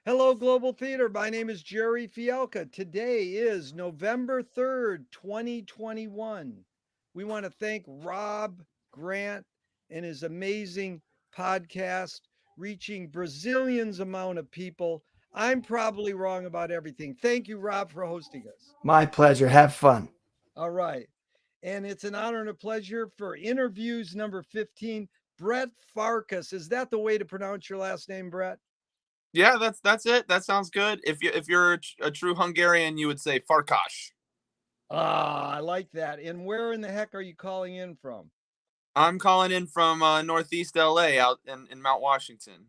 Hello, Global Theater. My name is Jerry Fielka. Today is November 3rd, 2021. We want to thank Rob Grant and his amazing podcast reaching Brazilians amount of people. I'm probably wrong about everything. Thank you, Rob, for hosting us. My pleasure. Have fun. All right. And it's an honor and a pleasure for interviews number 15, Brett Farkas. Is that the way to pronounce your last name, Brett? Yeah, that's it. That sounds good. If you're a true Hungarian, you would say Farkas. Ah, I like that. And where in the heck are you calling in from? I'm calling in from Northeast LA out in Mount Washington.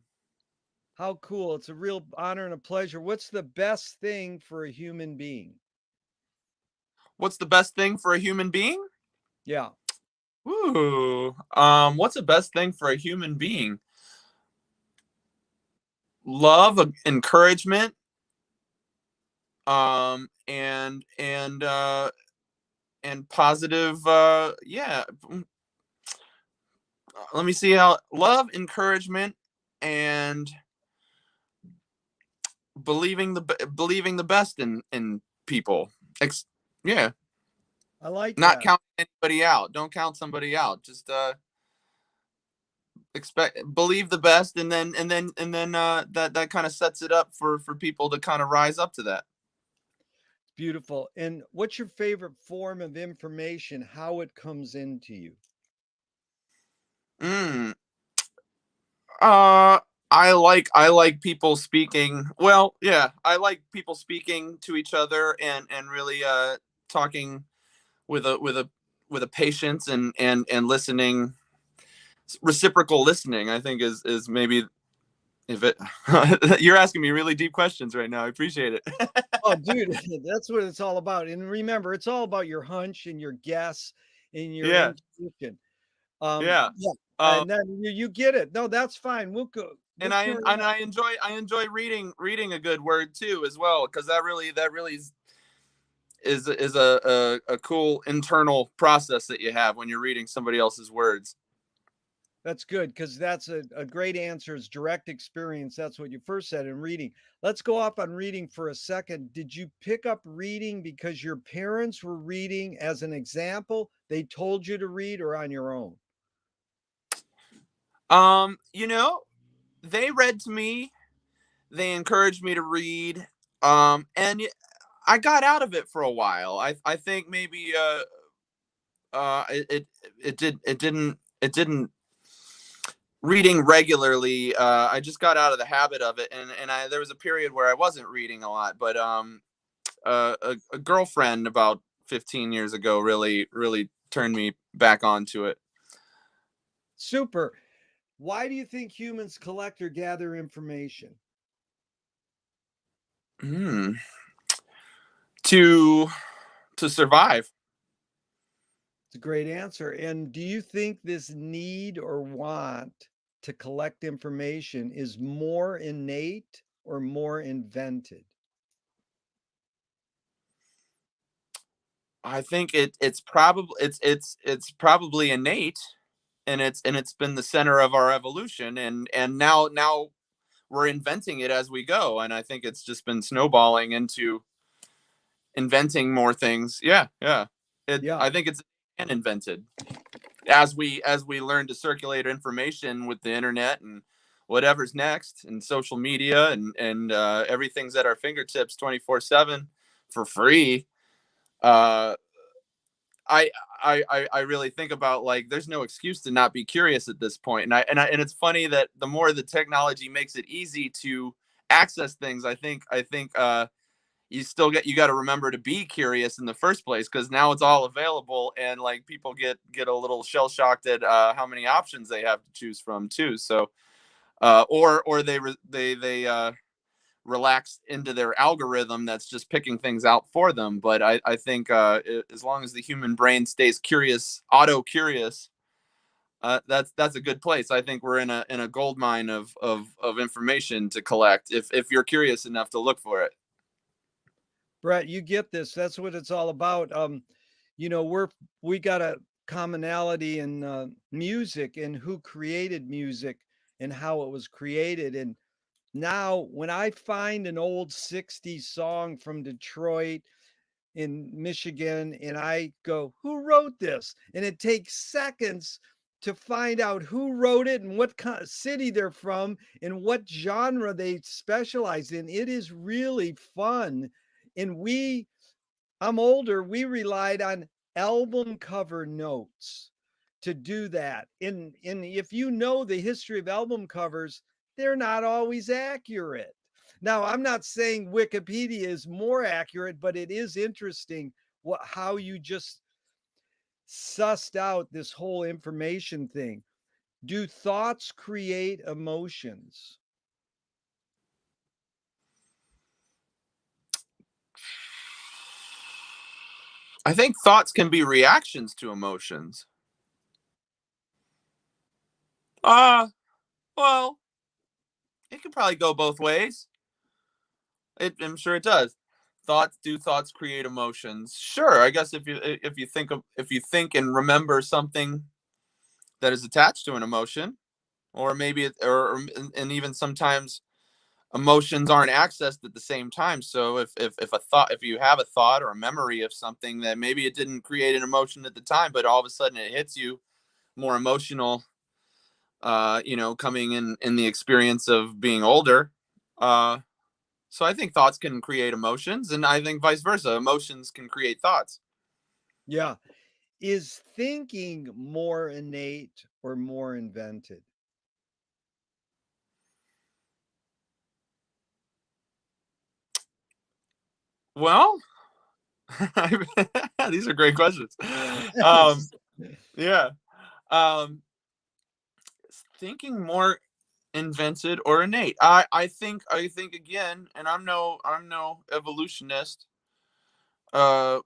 How cool. It's a real honor and a pleasure. What's the best thing for a human being? What's the best thing for a human being? Yeah, Ooh, what's the best thing for a human being? Love, encouragement, and positive. Yeah. Let me see how love, encouragement, and believing the best in people. Yeah, I like not that. counting anybody out. Don't count somebody out. Just expect believe the best, and then that kind of sets it up for people to kind of rise up to that. It's beautiful. And what's your favorite form of information, how it comes into you? Mm. Uh, I like people speaking. Well, yeah, I like people speaking to each other and really talking with a patience and listening, reciprocal listening. I think is maybe if it you're asking me really deep questions right now. I appreciate it. Oh, dude, that's what it's all about. And remember, it's all about your hunch and your guess and your Yeah, intuition. yeah. Yeah, Um, and then you get it. No, that's fine. We'll and I carry and on. I enjoy reading a good word too as well, because that really is a cool internal process that you have when you're reading somebody else's words. That's good because that's a great answer is direct experience. That's what you first said in reading. Let's go off on reading for a second. Did you pick up reading because your parents were reading as an example? They told you to read or on your own? You know, they read to me. They encouraged me to read. And I got out of it for a while. I think maybe it didn't reading regularly. I just got out of the habit of it, and I there was a period where I wasn't reading a lot. But a girlfriend about 15 years ago really turned me back onto it. Super. Why do you think humans collect or gather information? Hmm. To to survive. It's a great answer. And do you think this need or want to collect information is more innate or more invented? I think it's probably innate, and it's been the center of our evolution, and now we're inventing it as we go, and I think it's just been snowballing into inventing more things. Yeah, yeah. Yeah. I think it's and invented as we learn to circulate information with the internet and whatever's next, and social media, and everything's at our fingertips 24/7 for free. uh I, I really think about, like, there's no excuse to not be curious at this point. And it's funny that the more the technology makes it easy to access things, I think you got to remember to be curious in the first place, because now it's all available, and like people get a little shell shocked at how many options they have to choose from too. So or they relaxed into their algorithm that's just picking things out for them. But I think as long as the human brain stays curious, auto curious, that's a good place. I think we're in a gold mine of information to collect if you're curious enough to look for it. Brett, you get this. That's what it's all about. We got a commonality in music and who created music and how it was created. And Now, when I find an old 60s song from Detroit in Michigan and I go, who wrote this? And it takes seconds to find out who wrote it and what kind of city they're from and what genre they specialize in. It is really fun. And I'm older, we relied on album cover notes to do that. And if you know the history of album covers, they're not always accurate. Now, I'm not saying Wikipedia is more accurate, but it is interesting how you just sussed out this whole information thing. Do thoughts create emotions? I think thoughts can be reactions to emotions. Well, it could probably go both ways. I'm sure it does. Thoughts create emotions? Sure, I guess if you think and remember something that is attached to an emotion, or maybe and even sometimes emotions aren't accessed at the same time. So if you have a thought or a memory of something that maybe it didn't create an emotion at the time, but all of a sudden it hits you more emotional, coming in the experience of being older. So I think thoughts can create emotions, and I think vice versa. Emotions can create thoughts. Yeah. Is thinking more innate or more invented? Well, these are great questions. Um, yeah. Um, Thinking more invented or innate? I think again, and I'm no evolutionist, uh,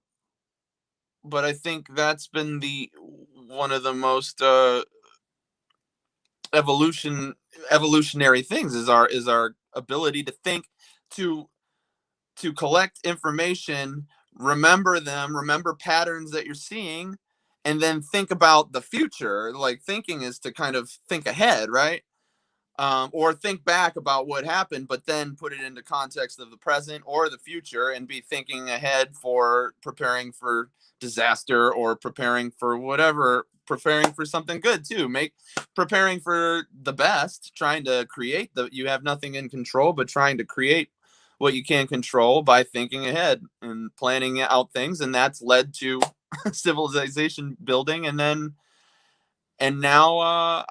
but I think that's been the one of the most evolution evolutionary things is our ability to think, to collect information, remember patterns that you're seeing, and then think about the future. Like, thinking is to kind of think ahead, right? Or think back about what happened, but then put it into context of the present or the future, and be thinking ahead for preparing for disaster, or preparing for whatever, preparing for something good too. Preparing for the best, trying to create you have nothing in control, but trying to create what you can control by thinking ahead and planning out things, and that's led to civilization building, and now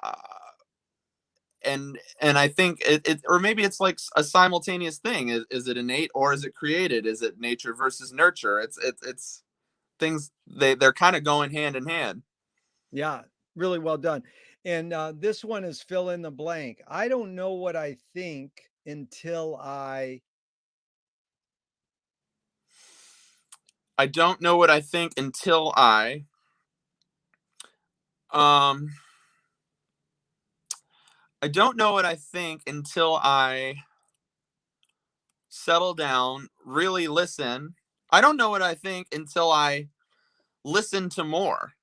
and I think it or maybe it's like a simultaneous thing. Is it innate or is it created? Is it nature versus nurture? It's things, they're kind of going hand in hand. Yeah, really well done. And this one is fill in the blank. I don't know what I think until I don't know what I think until um I don't know what I think until I settle down, really listen. I don't know what I think until I listen to more.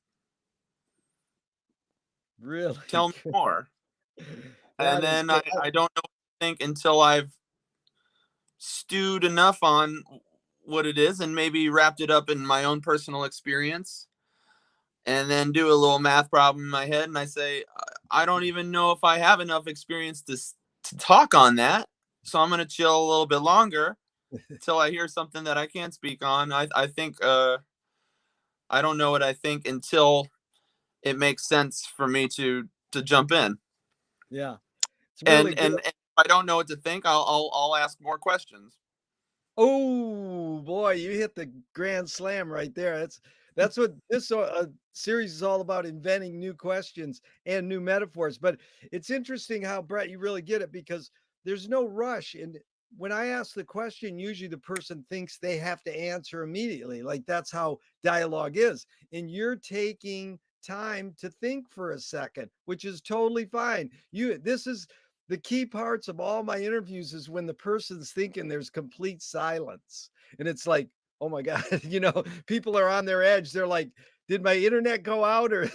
really Tell me more. And that is then good. I don't know what I think until I've stewed enough on what it is and maybe wrapped it up in my own personal experience, and then do a little math problem in my head, and I say, I don't even know if I have enough experience to talk on that, so I'm going to chill a little bit longer till I hear something that I can speak on. I think I don't know what I think until it makes sense for me to jump in. Yeah, it's and really good. and, and if I don't know what to think, I'll ask more questions. Oh boy, you hit the grand slam right there. That's what this series is all about, inventing new questions and new metaphors. But it's interesting how, Brett, you really get it, because there's no rush. And when I ask the question, usually the person thinks they have to answer immediately. Like that's how dialogue is. And you're taking time to think for a second, which is totally fine. This is the key parts of all my interviews is when the person's thinking there's complete silence. And it's like, oh my God, people are on their edge. They're like, did my internet go out? Or,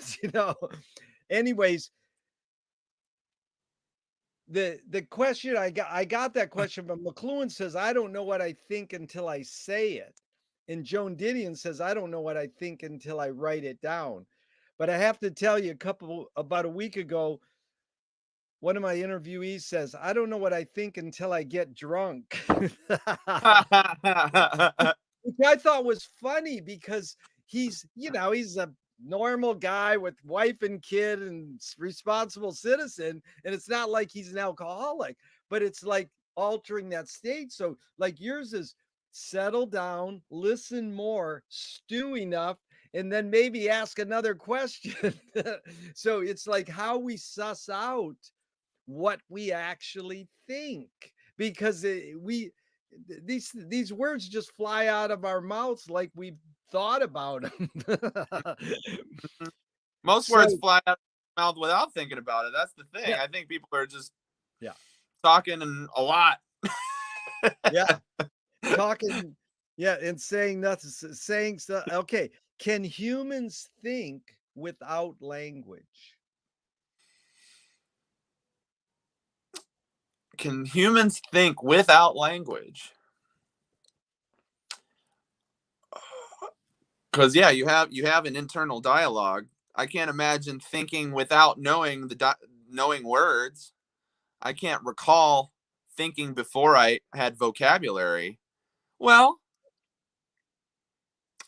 anyways, the question I got that question, but McLuhan says, I don't know what I think until I say it. And Joan Didion says, I don't know what I think until I write it down. But I have to tell you, about a week ago, one of my interviewees says, I don't know what I think until I get drunk. Which I thought was funny because he's a normal guy with wife and kid and responsible citizen. And it's not like he's an alcoholic, but it's like altering that state. So, like yours is settle down, listen more, stew enough, and then maybe ask another question. So, it's like how we suss out what we actually think because we these words just fly out of our mouths like we've thought about them. Most words So fly out of your mouth without thinking about it. That's the thing. yeah, I think people are just yeah, talking and a lot. yeah, talking, yeah, and saying nothing, saying stuff. Okay, can humans think without language? Can humans think without language? Because yeah, you have an internal dialogue. I can't imagine thinking without knowing knowing words. I can't recall thinking before I had vocabulary. Well,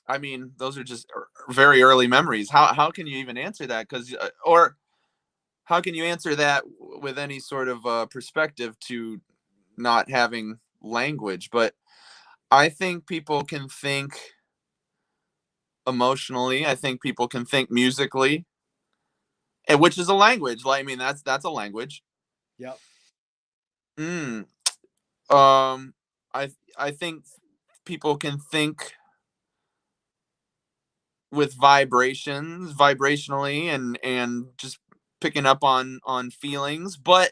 I mean, those are just very early memories. How can you even answer that? Because or how can you answer that with any sort of perspective to not having language? But I think people can think emotionally. I think people can think musically, and which is a language. Like I mean, that's a language. Yep. Mm. Um, I think people can think with vibrations, vibrationally, and just picking up on feelings, but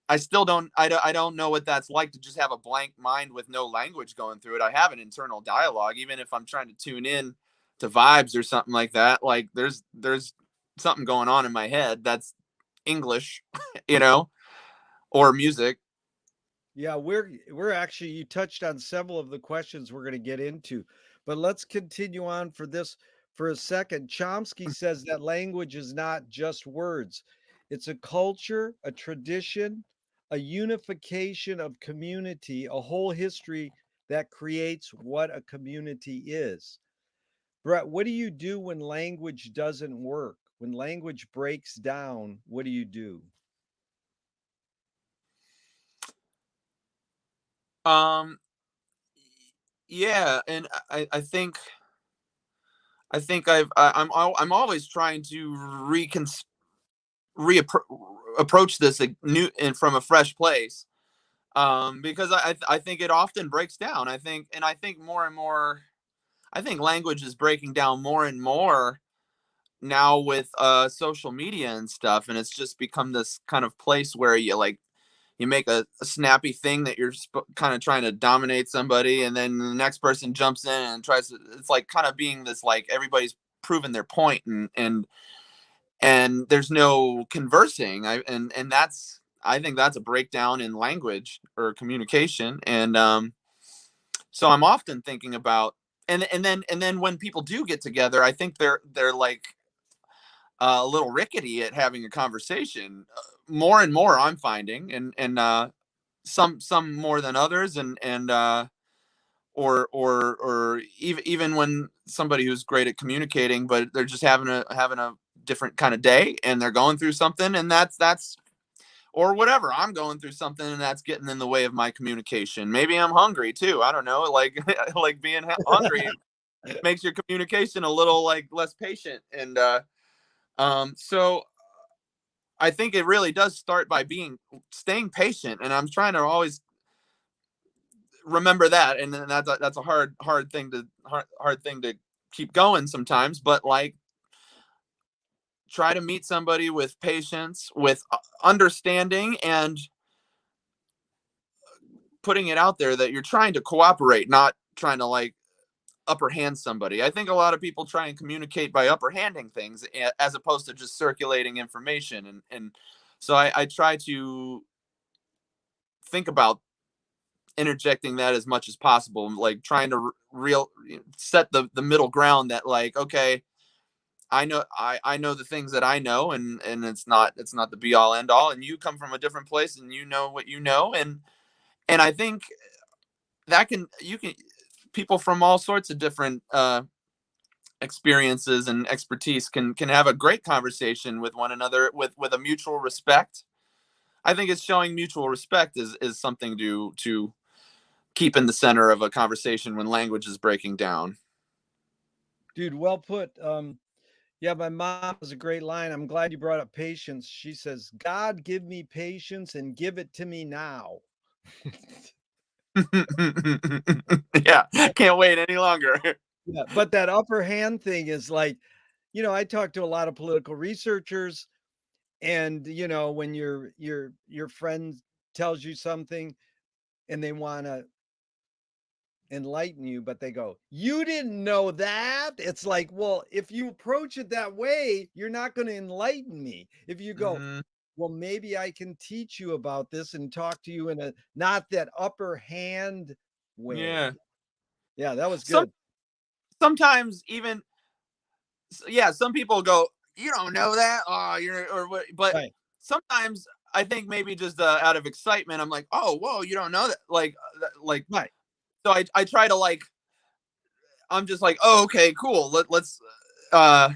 I still don't know what that's like to just have a blank mind with no language going through it. I have an internal dialogue, even if I'm trying to tune in to vibes or something like that. Like there's something going on in my head that's English, you know, or music. Yeah, we're actually you touched on several of the questions we're going to get into, but let's continue on for this for a second. Chomsky says that language is not just words. It's a culture, a tradition, a unification of community, a whole history that creates what a community is. Brett, what do you do when language doesn't work? When language breaks down, what do you do? Um, yeah, and I think I'm always trying to approach this new and from a fresh place, because I think it often breaks down. I think more and more, I think language is breaking down more and more now with social media and stuff, and it's just become this kind of place where you make a snappy thing that you're kind of trying to dominate somebody, and then the next person jumps in and tries to. It's like kind of being this like everybody's proven their point, and there's no conversing. And that's I think that's a breakdown in language or communication, and so I'm often thinking about and then when people do get together, I think they're like a little rickety at having a conversation. More and more, I'm finding, and some more than others, and or even when somebody who's great at communicating, but they're just having a different kind of day, and they're going through something, and that's or whatever. I'm going through something, and that's getting in the way of my communication. Maybe I'm hungry too. I don't know. Like like being hungry makes your communication a little like less patient, and so I think it really does start by staying patient, and I'm trying to always remember that, and then that's a hard thing to keep going sometimes, but like try to meet somebody with patience, with understanding, and putting it out there that you're trying to cooperate, not trying to like upper hand somebody. I think a lot of people try and communicate by upper handing things as opposed to just circulating information, and So I try to think about interjecting that as much as possible, like trying to real set the middle ground that, like, okay, I know the things that I know, and it's not the be all end all, and you come from a different place and you know what you know, and I think that you can people from all sorts of different experiences and expertise can have a great conversation with one another with a mutual respect. I think it's showing mutual respect is something to keep in the center of a conversation when language is breaking down. Dude, well put. Yeah, my mom has a great line. I'm glad you brought up patience. She says, "God, give me patience and give it to me now." Yeah, can't wait any longer. Yeah, but that upper hand thing is like, I talk to a lot of political researchers, and when your friend tells you something and they want to enlighten you, but they go, "You didn't know that?" It's like, well, if you approach it that way, you're not going to enlighten me. If you go, Mhm. well, maybe I can teach you about this and talk to you in a not that upper hand Yeah. way. Yeah, that was Some good. sometimes even yeah, some people go, "You don't know that?" Oh, you're or what, but Right, sometimes I think maybe just out of excitement, I'm like, "Oh, whoa, you don't know that?" Like right, so I try to like I'm just like, "Oh, okay, cool. Let's uh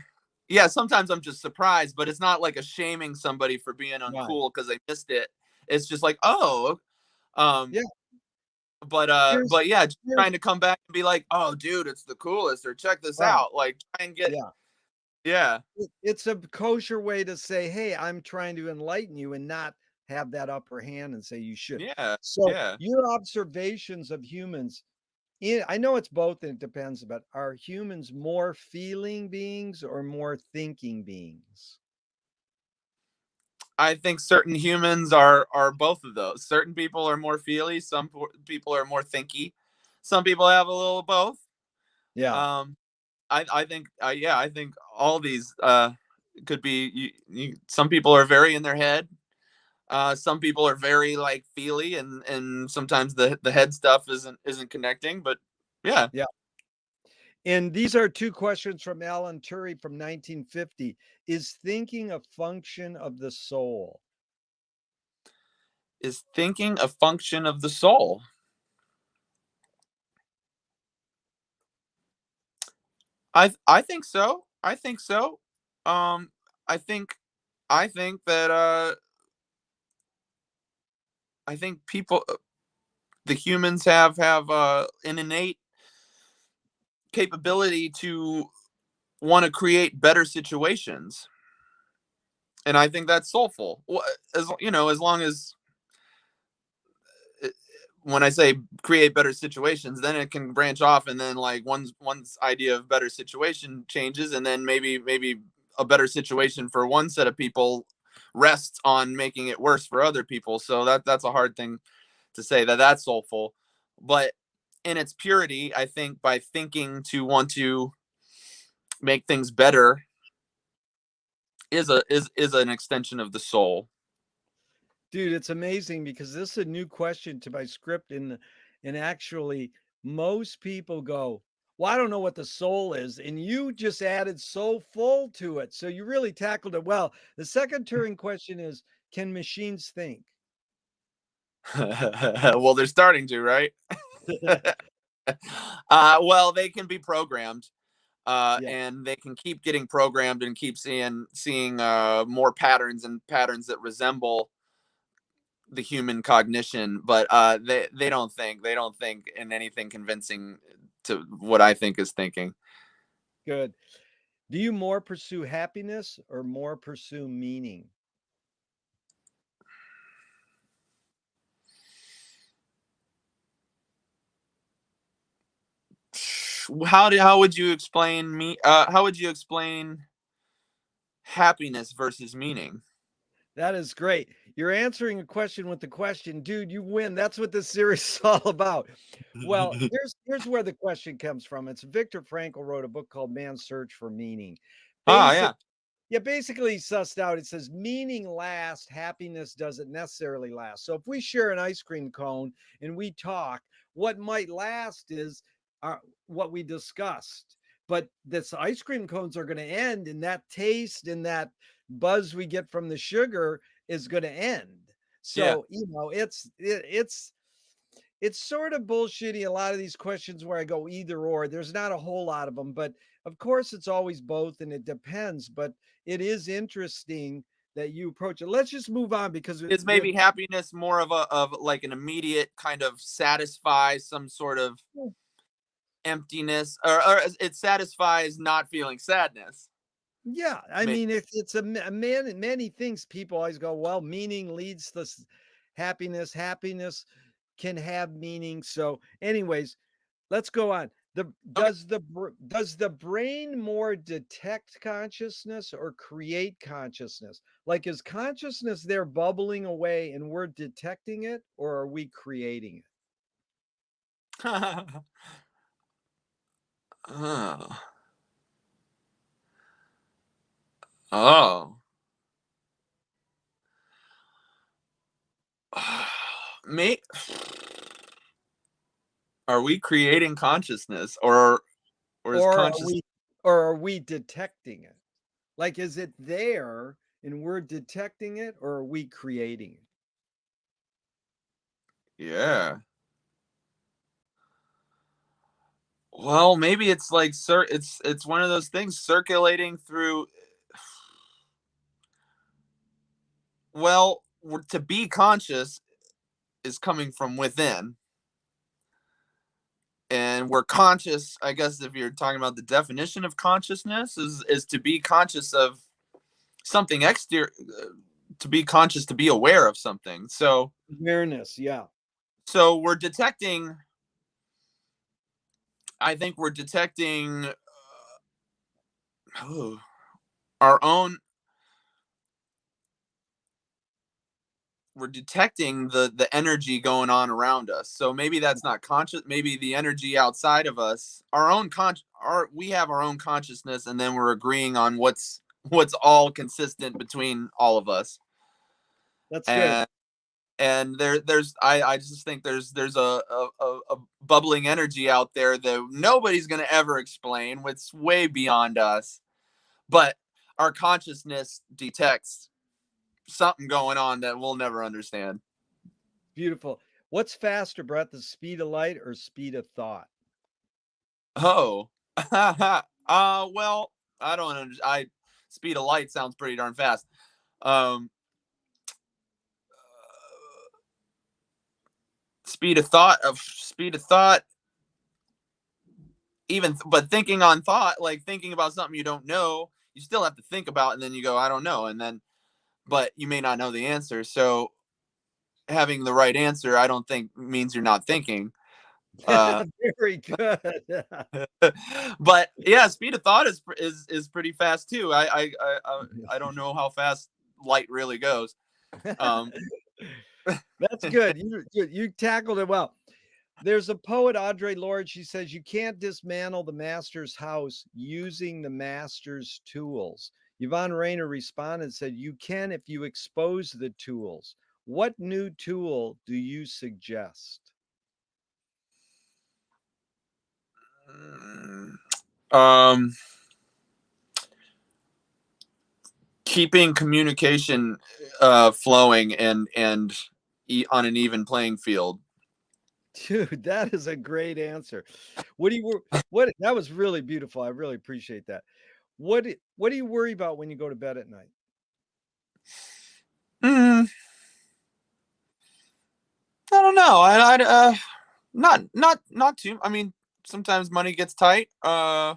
yeah, sometimes I'm just surprised, but it's not like a shaming somebody for being right. uncool because they missed it. It's just like, "Oh, um Yeah, here's but yeah, just here's trying to come back and be like, "Oh, dude, it's the coolest," or "Check this right. out." Like try and get Yeah. yeah. It's a kosher way to say, "Hey, I'm trying to enlighten you," and not have that upper hand and say you should. Yeah. So, Yeah. your observations of humans, I know it's both and it depends, but are humans more feeling beings or more thinking beings? I think certain humans are both of those. Certain people are more feely, people are more thinky. Some people have a little of both. Yeah, Um I think yeah, I think all these could be some people are very in their head. Some people are very like feely and sometimes the head stuff isn't connecting, but yeah. yeah. And these are 2 questions from Alan Turing from 1950. Is thinking a function of the soul? Is thinking a function of the soul? I think so. I think so. Um, I think I think that I think the humans have an innate capability to want to create better situations, and I think that's soulful. As as long as uh, when I say create better situations, then it can branch off, and then like one's idea of better situation changes, and then maybe a better situation for one set of people rests on making it worse for other people. So that's a hard thing to say that that's soulful, but in its purity, I think by thinking to want to make things better is an extension of the soul. Dude, it's amazing because this is a new question to my script, and actually most people go, "Well, I don't know what the soul is," and you just added so full to it. So you really tackled it well. The second Turing question is, can machines think? Well, they're starting to, right? Well, they can be programmed, Yeah, and they can keep getting programmed and keep seeing more patterns and patterns that resemble the human cognition. But they don't think in anything convincing to what I think is thinking. good. Do you more pursue happiness or more pursue meaning? How would you explain me? How would you explain happiness versus meaning? That is great. You're answering a question with the question. Dude, you win. That's what this series is all about. Well, here's where the question comes from. It's Viktor Frankl wrote a book called Man's Search for Meaning. Ah, Basic yeah. Yeah, basically sussed out. It says meaning lasts, happiness doesn't necessarily last. So if we share an ice cream cone and we talk, what might last is what we discussed. But this ice cream cones are going to end, and that taste and that buzz we get from the sugar is going to end. Yeah. So it's sort of bullshitty. A lot of these questions where I go either or. There's not a whole lot of them, but of course it's always both, and it depends. But it is interesting that you approach it. Let's just move on because Is maybe happiness more of like an immediate kind of satisfy some sort of emptiness, or it satisfies not feeling sadness? yeah, I Maybe. mean, it's a man. Many things people always go, well, meaning leads to happiness. Happiness can have meaning. So, anyways, let's go on. Okay. Does the brain more detect consciousness or create consciousness? Like, is consciousness there bubbling away and we're detecting it, or are we creating it? Oh. Oh. May Are we creating consciousness, or is Or are conscious? we or are we detecting it? Like, is it there and we're detecting it, or are we creating it? Yeah. Well, maybe it's like it's one of those things circulating through. Well, to be conscious is coming from within, and we're conscious. I guess if you're talking about the definition of consciousness, is to be conscious of something exterior, to be conscious, to be aware of something. Awareness, yeah. So we're detecting. I think we're detecting oh, our own. We're detecting the energy going on around us. So maybe that's not conscious. Maybe the energy outside of us, our own we have our own consciousness, and then we're agreeing on what's all consistent between all of us. That's good. And I just think there's a bubbling energy out there that nobody's gonna ever explain. What's way beyond us, but our consciousness detects something going on that we'll never understand. Beautiful. What's faster, Brett, the speed of light or speed of thought? Oh, well, I don't under I speed of light sounds pretty darn fast. Um, speed of thought, even, but thinking on thought, like thinking about something you don't know, you still have to think about, and then you go, I don't know, and then, but you may not know the answer. So having the right answer, I don't think means you're not thinking. Uh, Very good. but yeah, speed of thought is pretty fast too. I don't know how fast light really goes. Um, That's good. You tackled it well. There's a poet, Audre Lorde. She says you can't dismantle the master's house using the master's tools. Yvonne Rainer responded and said, you can if you expose the tools. What new tool do you suggest? um, keeping communication flowing and on an even playing field. Dude, that is a great answer. What do you what that was really beautiful. I really appreciate that. What do you worry about when you go to bed at night? Mm, I don't know. Not too. I mean, sometimes money gets tight. I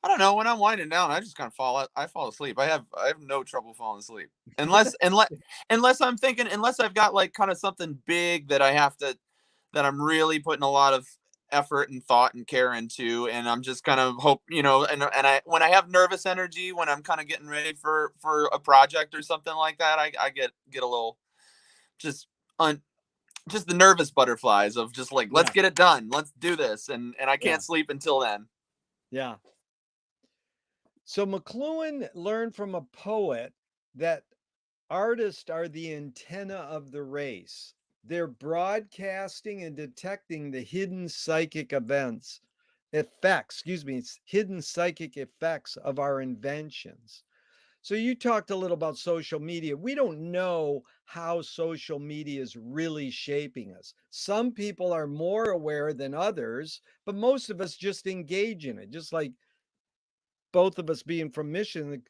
don't know. When I'm winding down, I just kind of I fall asleep. I have no trouble falling asleep unless I'm thinking, unless I've got like kind of something big that that I'm really putting a lot of effort and thought and care into, and I'm just kind of and I when I have nervous energy, when I'm kind of getting ready for a project or something like that, I get a little just un just the nervous butterflies of just like, let's Yeah, get it done, let's do this, and I yeah, can't sleep until then. yeah. So McLuhan learned from a poet that artists are the antenna of the race. They're broadcasting and detecting the hidden psychic hidden psychic effects of our inventions. So you talked a little about social media. We don't know how social media is really shaping us. Some people are more aware than others, but most of us just engage in it. Just like both of us being from Michigan,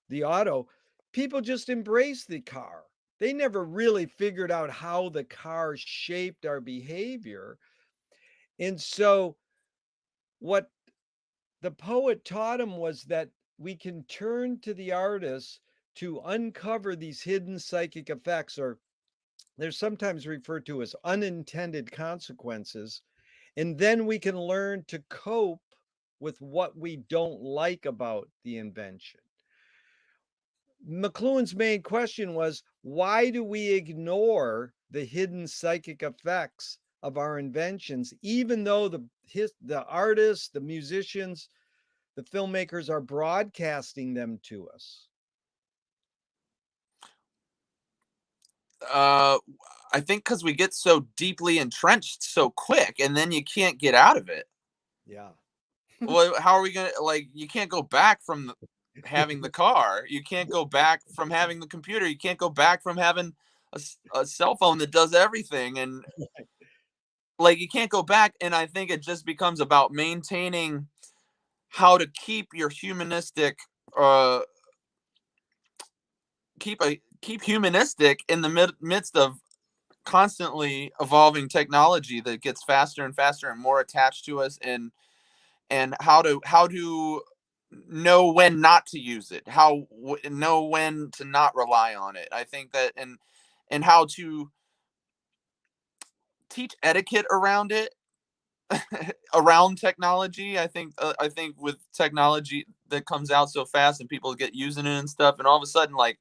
the auto, people just embrace the car. They never really figured out how the car shaped our behavior. And so what the poet taught him was that we can turn to the artist to uncover these hidden psychic effects, or they're sometimes referred to as unintended consequences. And then we can learn to cope with what we don't like about the invention. McLuhan's main question was, why do we ignore the hidden psychic effects of our inventions, even though the artists, the musicians, the filmmakers are broadcasting them to us? I think because we get so deeply entrenched so quick, and then you can't get out of it. Yeah. Well, how are we gonna, like? You can't go back from having the car. You can't go back from having the computer. You can't go back from having a cell phone that does everything, and like you can't go back. And I think it just becomes about maintaining how to keep your humanistic, uh, keep humanistic in the midst of constantly evolving technology that gets faster and faster and more attached to us, and how to know when not to use it, know when to not rely on it. I think that, and how to teach etiquette around it, around technology. I think with technology that comes out so fast and people get using it and stuff, and all of a sudden, like,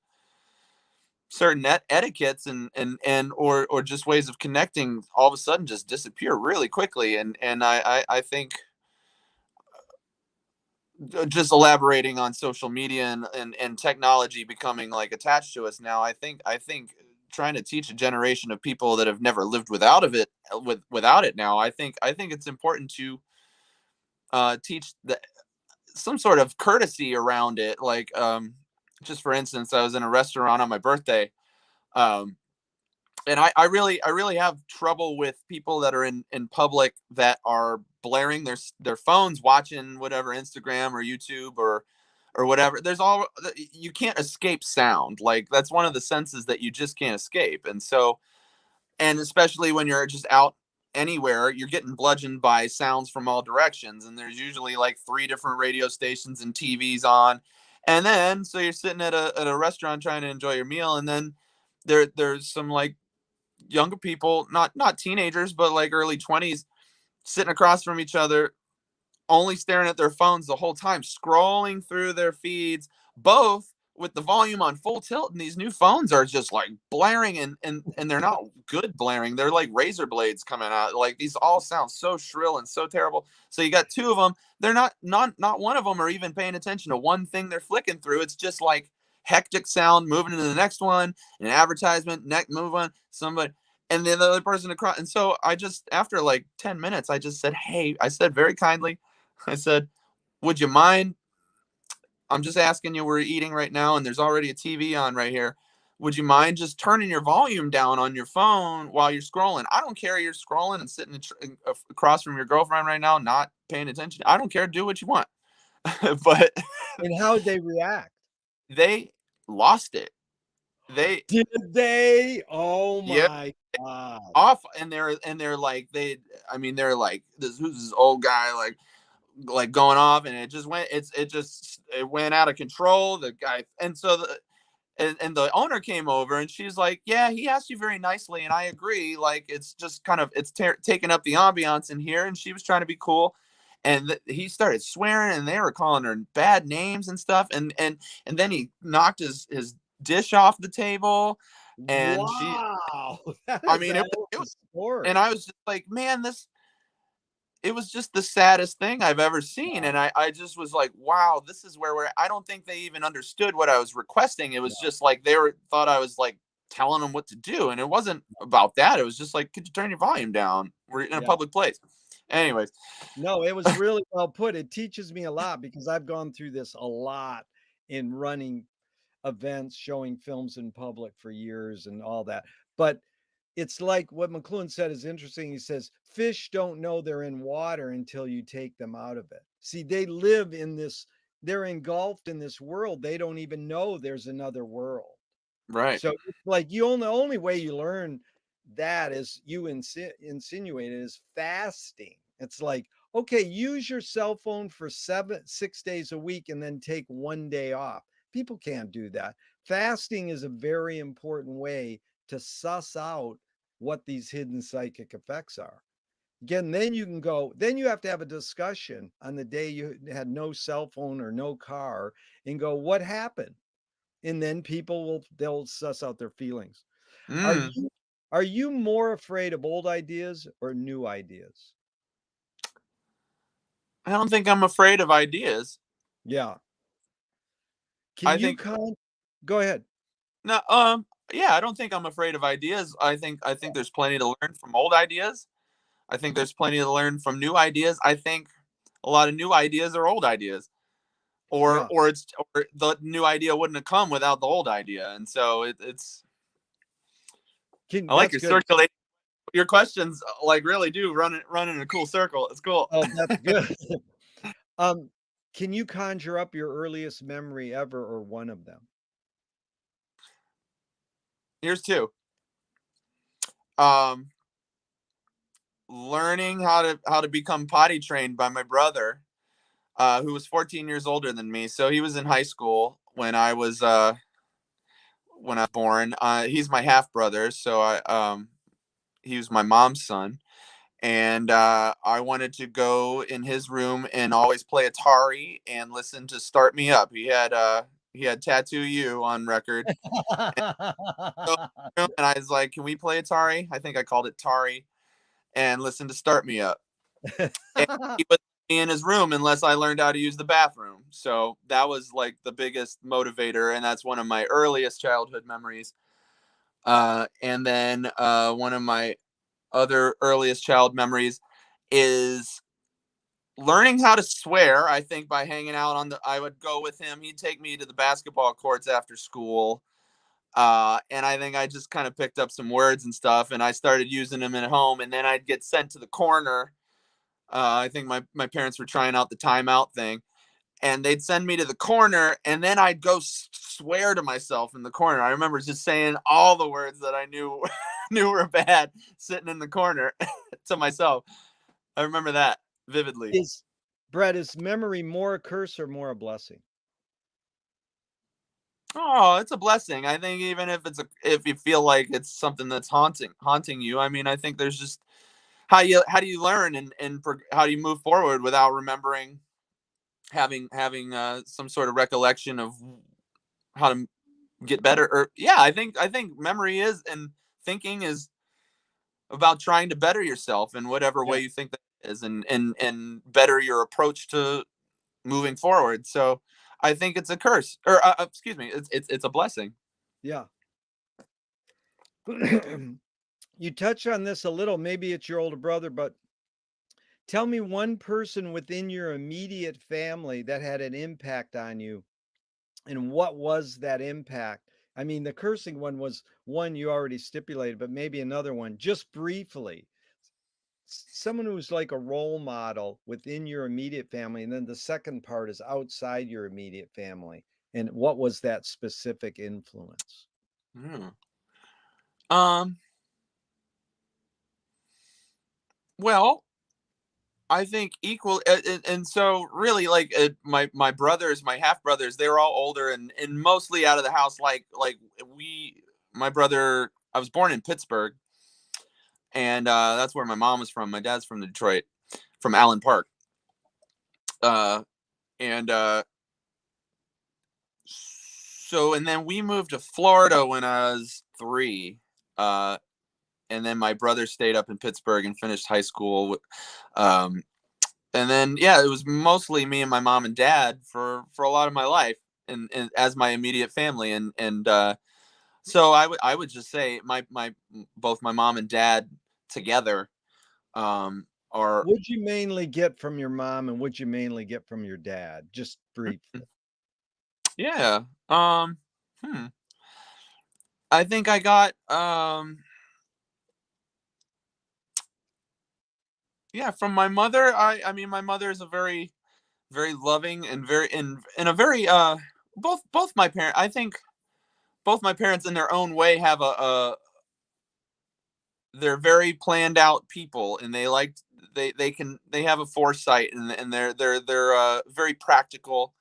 certain etiquettes and or just ways of connecting all of a sudden just disappear really quickly. And I think, just elaborating on social media and technology becoming like attached to us now, I think trying to teach a generation of people that have never lived without it now, I think it's important to teach some sort of courtesy around it. Like, just for instance, I was in a restaurant on my birthday, um, and I really have trouble with people that are in public that are blaring their phones, watching whatever Instagram or YouTube or whatever. You can't escape sound. Like, that's one of the senses that you just can't escape. And so, and especially when you're just out anywhere, you're getting bludgeoned by sounds from all directions, and there's usually like three different radio stations and TVs on. And then so you're sitting at a restaurant trying to enjoy your meal, and then there's some like younger people, not teenagers, but like early 20s, sitting across from each other, only staring at their phones the whole time, scrolling through their feeds, both with the volume on full tilt. And these new phones are just like blaring, and they're not good blaring. They're like razor blades coming out. Like, these all sound so shrill and so terrible. So you got two of them. They're not one of them are even paying attention to one thing they're flicking through. It's just like hectic sound moving into the next one, an advertisement, next move on somebody, and then the other person across. And so I just, after like 10 minutes, I just said, hey, I said very kindly, I said, would you mind? I'm just asking you, we're eating right now and there's already a TV on right here. Would you mind just turning your volume down on your phone while you're scrolling? I don't care. You're scrolling and sitting across from your girlfriend right now, not paying attention. I don't care. Do what you want. But And how'd they react? they lost it. They, Did they? Oh yeah, my God. off. And they're like, I mean, they're like, who's this old guy? Like going off, and it went out of control, the guy. And so and the owner came over, and she's like, yeah, he asked you very nicely, and I agree, like, it's just kind of, taking up the ambiance in here. And she was trying to be cool, and he started swearing, and they were calling her bad names and stuff. And then he knocked his dish off the table. And she, Wow. That I is mean, a it hell it of a was, and story. I was just like, man, this, it was just the saddest thing I've ever seen. And I just was like, wow, this is where I don't think they even understood what I was requesting. It was just like, thought I was like telling them what to do. And it wasn't about that. It was just like, could you turn your volume down? We're in a Yeah. public place. Anyways. No, it was really well put. It teaches me a lot because I've gone through this a lot in running events, showing films in public for years and all that. But it's like what McLuhan said is interesting. He says, fish don't know they're in water until you take them out of it. See, they live in this, they're engulfed in this world. They don't even know there's another world. Right. So it's like the only way you learn that is you insinuated is fasting. It's like, okay, use your cell phone for 6 days a week and then take 1 day off. People can't do that. Fasting is a very important way to suss out what these hidden psychic effects are. Again, then you can go, then you have to have a discussion on the day you had no cell phone or no car and go, what happened? And then they'll suss out their feelings. Are Mm. you are you more afraid of old ideas or new ideas? I don't think I'm afraid of ideas. Yeah. Can I you think go ahead. no, yeah, I don't think I'm afraid of ideas. I think there's plenty to learn from old ideas. I think there's plenty to learn from new ideas. I think a lot of new ideas are old ideas. Yeah. Or the new idea wouldn't have come without the old idea. And so it's I like That's your good. circulate your questions like really do run in a cool circle. It's cool. Oh, that's good. Um, can you conjure up your earliest memory ever or one of them? Here's two. Um Learning how to become potty trained by my brother, who was 14 years older than me. So he was in high school when I was born. He's my half brother, so he was my mom's son, and I wanted to go in his room and always play Atari and listen to "Start Me Up." He had "Tattoo You" on record, and, and I was like, "Can we play Atari?" I think I called it Tari, and listen to "Start Me Up." And he would let me in his room unless I learned how to use the bathroom. So that was like the biggest motivator, and that's one of my earliest childhood memories. And then one of my other earliest child memories is learning how to swear. I think by hanging out I would go with him. He'd take me to the basketball courts after school. And I think I just kind of picked up some words and stuff, and I started using them at home. And then I'd get sent to the corner. I think my parents were trying out the timeout thing, and they'd send me to the corner, and then I'd go swear to myself in the corner. I remember just saying all the words that I knew knew were bad, sitting in the corner to myself. I remember that vividly. Is Brett, is memory more a curse or more a blessing? Oh, it's a blessing. I think even if you feel like it's something that's haunting you. I mean, I think there's just how do you learn and how do you move forward without remembering having some sort of recollection of how to get better. Or yeah, I think memory is and thinking is about trying to better yourself in whatever Yeah. way you think that is, and better your approach to moving forward. So I think it's a curse, or excuse me, it's a blessing. Yeah. You touch on this a little, maybe it's your older brother, but tell me one person within your immediate family that had an impact on you, and what was that impact? I mean, the cursing one was one you already stipulated, but maybe another one, just briefly. Someone who's like a role model within your immediate family, and then the second part is outside your immediate family. And what was that specific influence? Hmm. Um. Well, I think equal, and so really, like my brothers, my half brothers, they were all older and mostly out of the house. My brother, I was born in Pittsburgh, and that's where my mom was from. My dad's from Detroit, from Allen Park, uh, and so and then we moved to Florida when I was 3, and then my brother stayed up in Pittsburgh and finished high school. and then yeah, it was mostly me and my mom and dad for a lot of my life, and as my immediate family, and so I would just say my both my mom and dad together are. What'd you mainly get from your mom and what'd you mainly get from your dad? Just briefly. Yeah. Um, hmm. I think I got yeah, from my mother. I mean my mother is a very loving and very in a very both my parents, I think both my parents in their own way have a they're very planned out people, and they have a foresight, and they're very practical,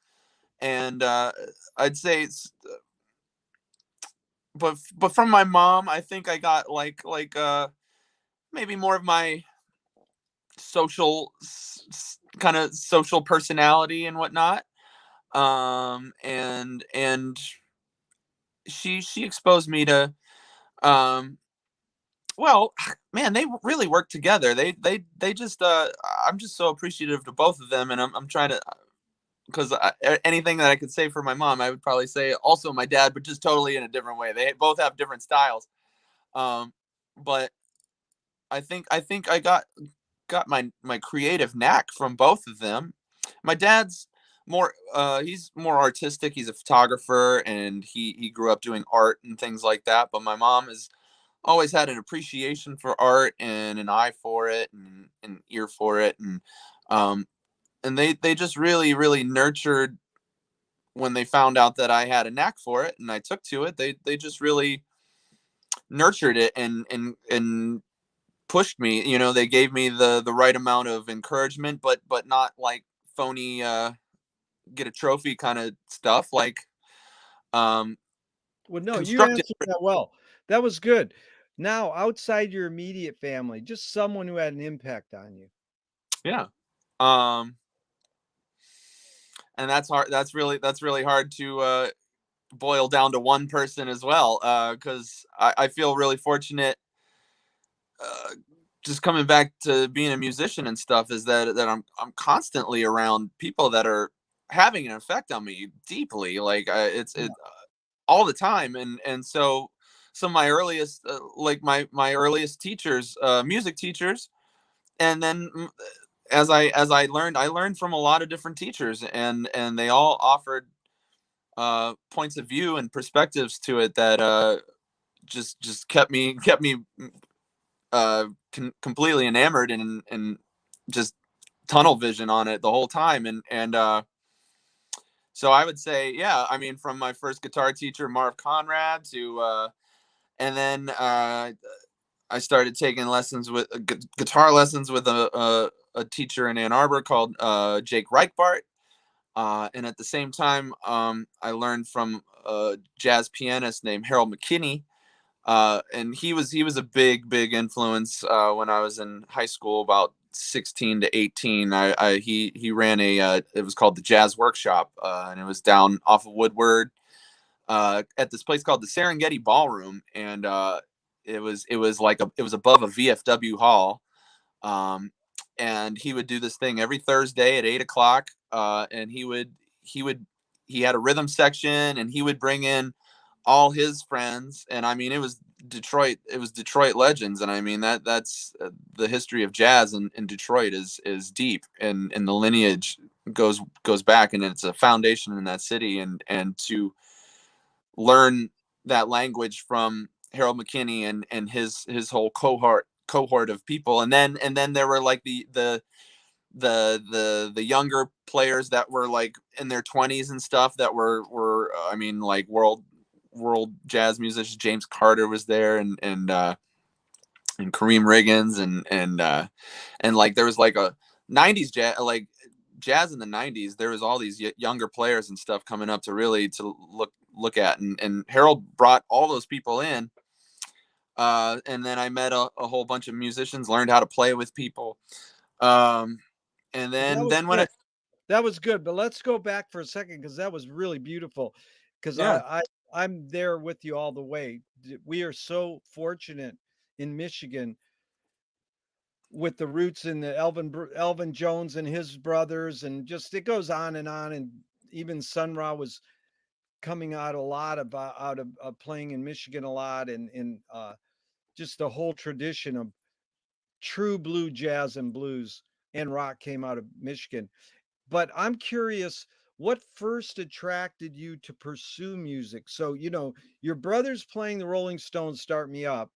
and I'd say it's but from my mom I think I got like maybe more of my social kind of social personality and whatnot, and she exposed me to um well, man, they really work together. They just I'm just so appreciative to both of them, and I'm trying to, because anything that I could say for my mom, I would probably say also my dad, but just totally in a different way. They both have different styles, um, but I think I got my creative knack from both of them. My dad's more he's more artistic. He's a photographer, and he grew up doing art and things like that. But my mom has always had an appreciation for art and an eye for it, and an ear for it, um and they just really nurtured when they found out that I had a knack for it and I took to it. They just really nurtured it and pushed me. They gave me the right amount of encouragement, but not like phony get a trophy kind of stuff, like um Well, no, you constructive. answered that well. That was good. Now, outside your immediate family, just someone who had an impact on you. Yeah. um and that's really hard to boil down to one person as well, because I feel really fortunate, uh, just coming back to being a musician and stuff, is that I'm constantly around people that are having an effect on me deeply, like it all the time, and so some of my earliest like my earliest teachers, music teachers, and then as I learned, I learned from a lot of different teachers, and they all offered points of view and perspectives to it that just kept me completely enamored, and just tunnel vision on it the whole time, and so I would say, yeah, I mean, from my first guitar teacher Marv Conrad to and then I started taking lessons with guitar lessons with a teacher in Ann Arbor called Jake Reichbart. And at the same time, I learned from a jazz pianist named Harold McKinney, and he was a big influence when I was in high school, about 16 to 18. He ran it was called the Jazz Workshop, and it was down off of Woodward, at this place called the Serengeti Ballroom, and it was above a VFW hall. um, and he would do this thing every Thursday at 8 o'clock, and he would he had a rhythm section, and he would bring in all his friends, and I mean it was Detroit legends, and I mean that's the history of jazz in Detroit is deep, and the lineage goes back, and it's a foundation in that city, and to learn that language from Harold McKinney and his whole cohort of people, and then there were like the younger players that were like in their 20s and stuff, that were I mean, like world jazz musicians. James Carter was there, and Kareem Riggins, and like there was like a 90s jazz, like jazz in the 90s. There was all these younger players and stuff coming up to really to look at, and Harold brought all those people in, and then I met a whole bunch of musicians, learned how to play with people, um and Well, that then was then when good. it That was good. But let's go back for a second because that was really beautiful. Because yeah. I'm there with you all the way. We are so fortunate in Michigan with the roots in the Elvin Jones and his brothers, and just it goes on and on. And even Sun Ra was coming out a lot of out of playing in Michigan a lot, and just the whole tradition of true blue jazz and blues and rock came out of Michigan. But I'm curious, what first attracted you to pursue music? So, your brother's playing the Rolling Stones, Start Me Up.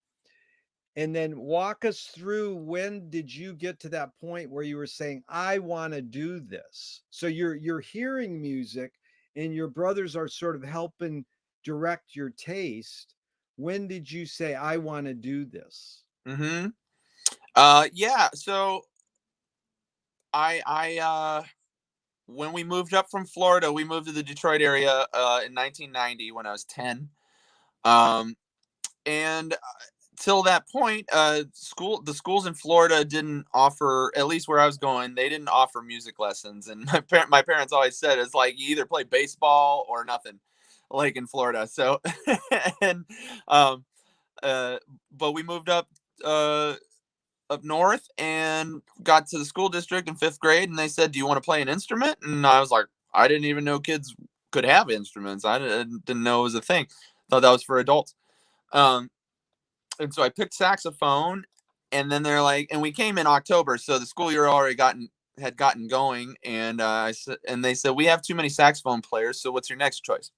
And then walk us through, when did you get to that point where you were saying, I want to do this? So you're hearing music and your brothers are sort of helping direct your taste. When did you say, I want to do this? Mm-hmm. Yeah. So I when we moved up from Florida, we moved to the Detroit area in 1990 when I was 10. Um, and till that point, the schools in Florida didn't offer, at least where I was going, they didn't offer music lessons. And my parents always said it's like you either play baseball or nothing, like in Florida. So, and um, uh, but we moved uh, up north and got to the school district in fifth grade, and they said, "Do you want to play an instrument?" And I was like, I didn't even know kids could have instruments. I didn't know it was a thing. Thought that was for adults. Um, and so I picked saxophone, and then they're like, and we came in October, so the school year already had gotten going, and I said, and they said, we have too many saxophone players, so what's your next choice?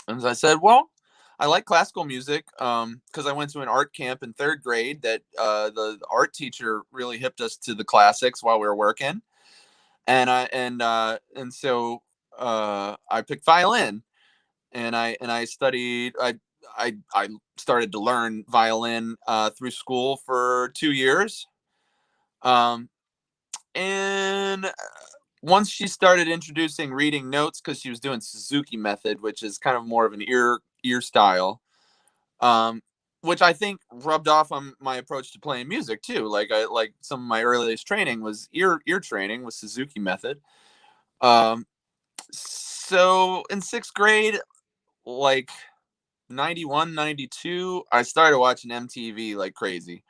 And so I said, well, I like classical music because I went to an art camp in third grade that the art teacher really hipped us to the classics while we were working, and so I picked violin, and I studied. I started to learn violin through school for 2 years, um, and once she started introducing reading notes because she was doing Suzuki method, which is kind of more of an ear style, um, which I think rubbed off on my approach to playing music too. Like some of my earliest training was ear training with Suzuki method. Um, so in sixth grade, like 91, 92, I started watching MTV like crazy.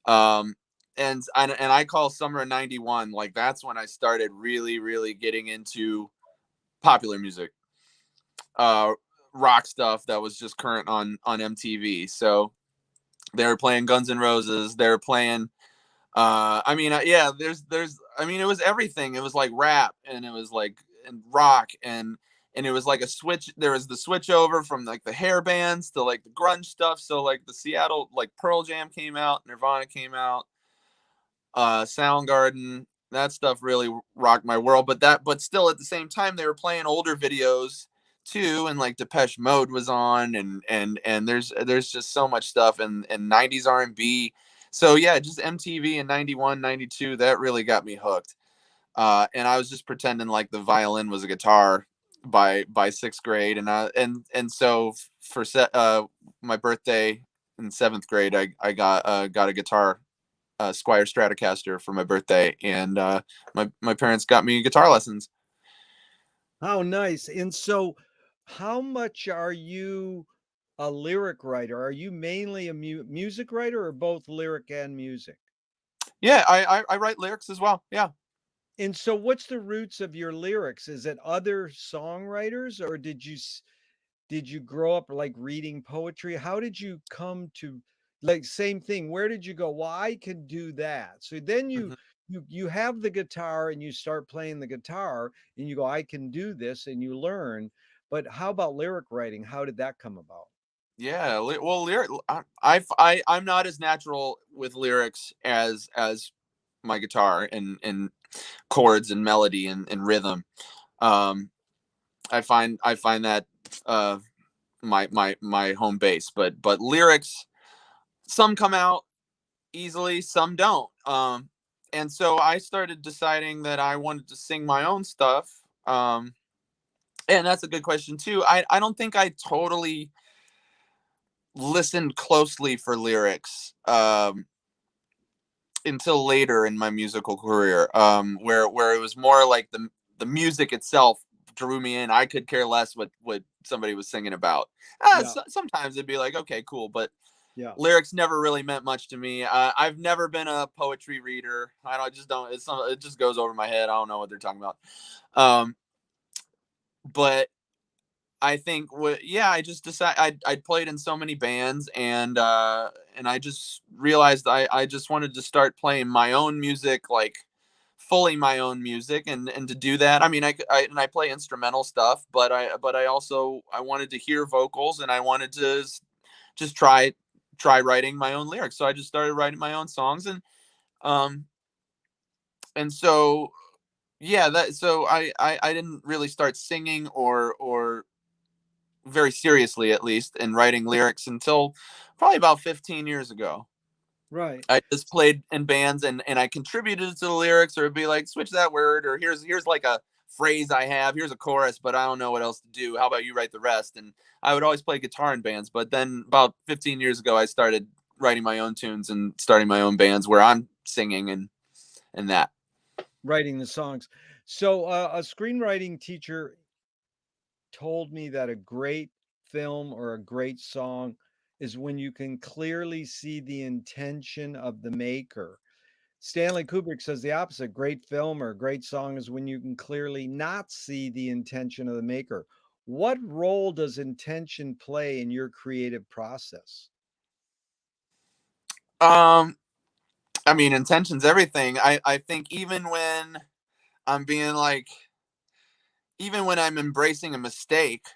Um, and I call summer of 91, like that's when I started really getting into popular music, uh, rock stuff that was just current on MTV. So they were playing Guns N' Roses. They were playing. Yeah. There's. I mean, it was everything. It was like rap, and it was like and rock, and it was like a switch. There was the switch over from like the hair bands to like the grunge stuff. So like the Seattle, like Pearl Jam came out, Nirvana came out, Soundgarden. That stuff really rocked my world. But still, at the same time, they were playing older videos too, and like Depeche Mode was on, and there's just so much stuff, and 90s R&B. So yeah, just MTV in 91, 92, that really got me hooked. And I was just pretending like the violin was a guitar by sixth grade, and so for my birthday in seventh grade, I got a guitar, Squire Stratocaster, for my birthday, and my parents got me guitar lessons. How nice. And so, how much are you a lyric writer? Are you mainly a music writer, or both lyric and music? Yeah, I write lyrics as well. Yeah. And so, what's the roots of your lyrics? Is it other songwriters, or did you grow up like reading poetry? How did you come to, like, same thing? Where did you go? Well, I can do that. So then Mhm. you have the guitar and you start playing the guitar and you go, I can do this, and you learn. But how about lyric writing? How did that come about? Yeah, well, I'm not as natural with lyrics as my guitar and chords and melody and rhythm. Um, I find that uh, my home base, but lyrics, some come out easily, some don't. And so I started deciding that I wanted to sing my own stuff. And that's a good question too. I don't think I totally listened closely for lyrics until later in my musical career, where it was more like the music itself drew me in. I could care less what somebody was singing about. Yeah. Sometimes it'd be like, okay, cool, but Yeah. lyrics never really meant much to me. I've never been a poetry reader. I just don't. It just goes over my head. I don't know what they're talking about. Um, but I think yeah, I just decided I played in so many bands, and I just realized I just wanted to start playing my own music, like fully my own music, and to do that, I mean, I play instrumental stuff, but I also I wanted to hear vocals, and I wanted to just try writing my own lyrics. So I just started writing my own songs, um and so yeah, that so I didn't really start singing or very seriously, at least, in writing lyrics until probably about 15 years ago. Right. I just played in bands, and I contributed to the lyrics, or it'd be like, switch that word, or here's like a phrase I have, here's a chorus, but I don't know what else to do. How about you write the rest? And I would always play guitar in bands, but then about 15 years ago, I started writing my own tunes and starting my own bands where I'm singing and that. Writing the songs. So a screenwriting teacher told me that a great film or a great song is when you can clearly see the intention of the maker. Stanley Kubrick says the opposite. Great film or a great song is when you can clearly not see the intention of the maker. What role does intention play in your creative process? Um, I mean, intention's everything. I think I'm being like, even when I'm embracing a mistake,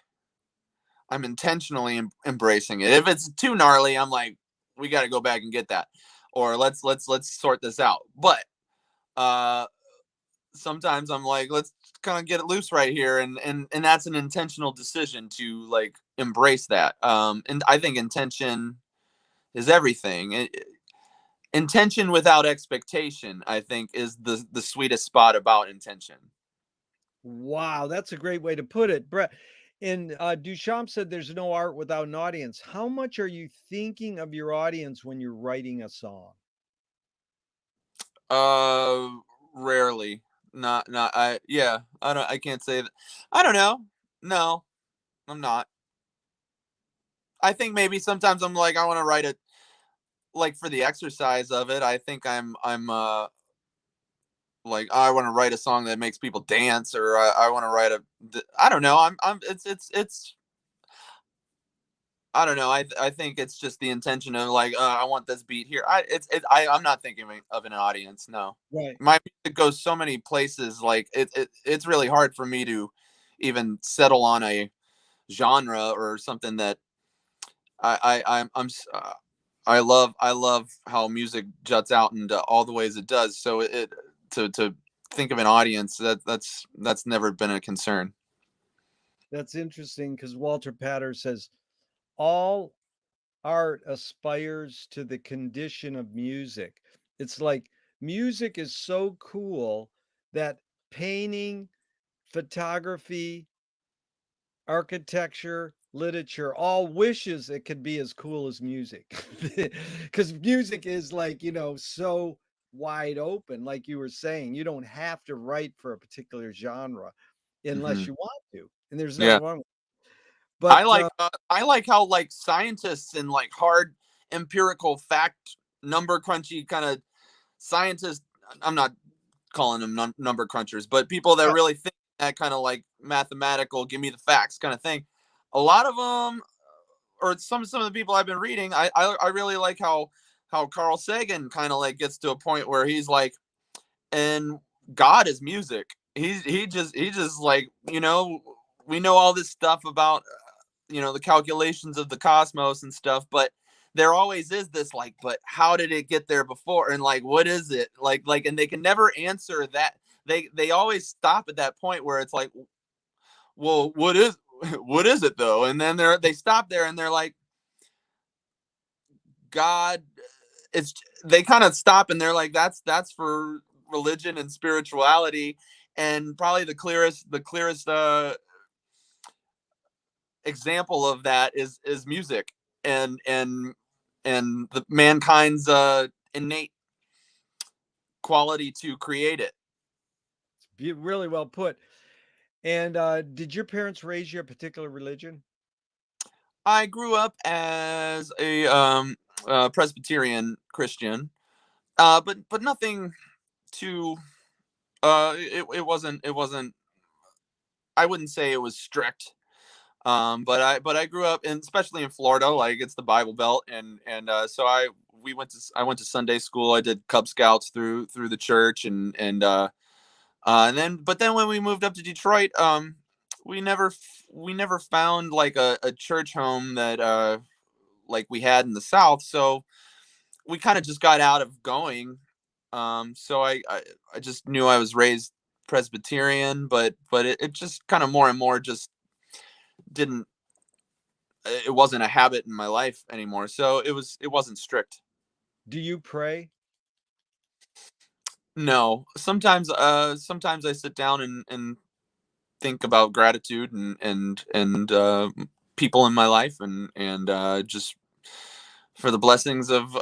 I'm intentionally embracing it. If it's too gnarly, I'm like, we got to go back and get that, or let's sort this out. But uh, sometimes I'm like, let's kind of get it loose right here, and that's an intentional decision to like embrace that. And I think intention is everything. Intention without expectation, I think, is the sweetest spot about intention. Wow, that's a great way to put it. Brett, and Duchamp said there's no art without an audience. How much are you thinking of your audience when you're writing a song? Uh, Rarely. Not. I Yeah. I can't say that. I don't know. No, I'm not. I think maybe sometimes I'm like, I want to write it like for the exercise of it. I think I'm like, I want to write a song that makes people dance, or I want to write I don't know. I'm it's I don't know. I think it's just the intention of like, I want this beat here. I'm not thinking of an audience. No, Right. my music goes so many places. Like it's really hard for me to even settle on a genre or something that I love how music juts out into all the ways it does. So to think of an audience, that's never been a concern. That's interesting because Walter Pater says all art aspires to the condition of music. It's like music is so cool that painting, photography, architecture, literature all wishes it could be as cool as music. Because music is like, so wide open. Like you were saying, you don't have to write for a particular genre unless Hmm. you want to. And there's Yeah. nothing wrong with it. But I like how like scientists and like hard empirical fact number crunchy kind of scientists. I'm not calling them number crunchers, but people that right, really think that kind of like mathematical, give me the facts kind of thing. A lot of them, or some of the people I've been reading, I really like how Carl Sagan kind of like gets to a point where he's like, and God is music. He just like, we know all this stuff about the calculations of the cosmos and stuff, but there always is this like, but how did it get there before, and like, what is it like, and they can never answer that. They always stop at that point where it's like, well, what is it though, and then they stop there and they're like, God. It's They kind of stop and they're like, that's for religion and spirituality, and probably the clearest example of that is music, and the mankind's innate quality to create it. really well put. And did your parents raise you a particular religion? I grew up as a Presbyterian Christian, but nothing too. It wasn't. I wouldn't say it was strict. But I grew up in, especially in Florida, like it's the Bible Belt, and so I went to Sunday school. I did Cub Scouts through the church, and then but then when we moved up to Detroit, we never we never found like a church home that like we had in the South. So we kind of just got out of going. So I just knew I was raised Presbyterian, but it just kind of more and more just didn't it wasn't a habit in my life anymore. So it wasn't strict. Do you pray? No, sometimes I sit down and think about gratitude and people in my life and just for the blessings of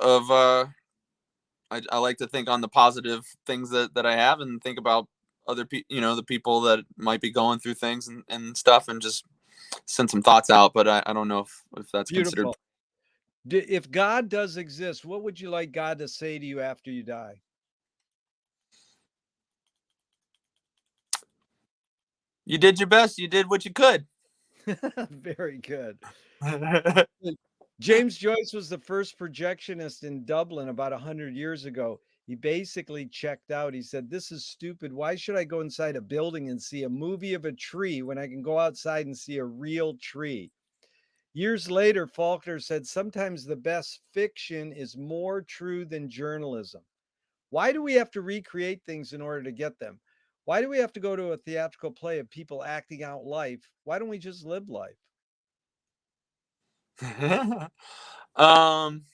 I like to think on the positive things that I have and think about other people, the people that might be going through things and stuff, and just send some thoughts out. But I don't know if that's considered. Beautiful. If God does exist, what would you like God to say to you after you die? You did your best. You did what you could. Very good. James Joyce was the first projectionist in Dublin about 100 years ago. He basically checked out. He said, "This is stupid. Why should I go inside a building and see a movie of a tree when I can go outside and see a real tree?" Years later, Faulkner said, "Sometimes the best fiction is more true than journalism." Why do we have to recreate things in order to get them? Why do we have to go to a theatrical play of people acting out life? Why don't we just live life? um,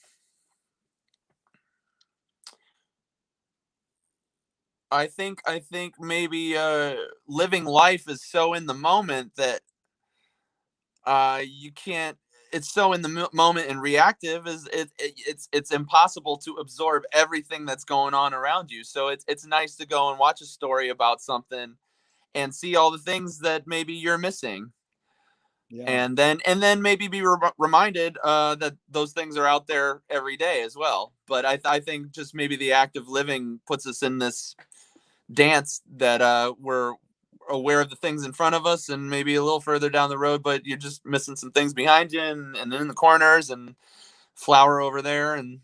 I think maybe living life is so in the moment that you can't. It's so in the moment and reactive is it's impossible to absorb everything that's going on around you. So it's nice to go and watch a story about something and see all the things that maybe you're missing, Yeah. and then maybe be reminded that those things are out there every day as well. But I think just maybe the act of living puts us in this dance that we're aware of the things in front of us and maybe a little further down the road, but you're just missing some things behind you and in the corners and flower over there, and.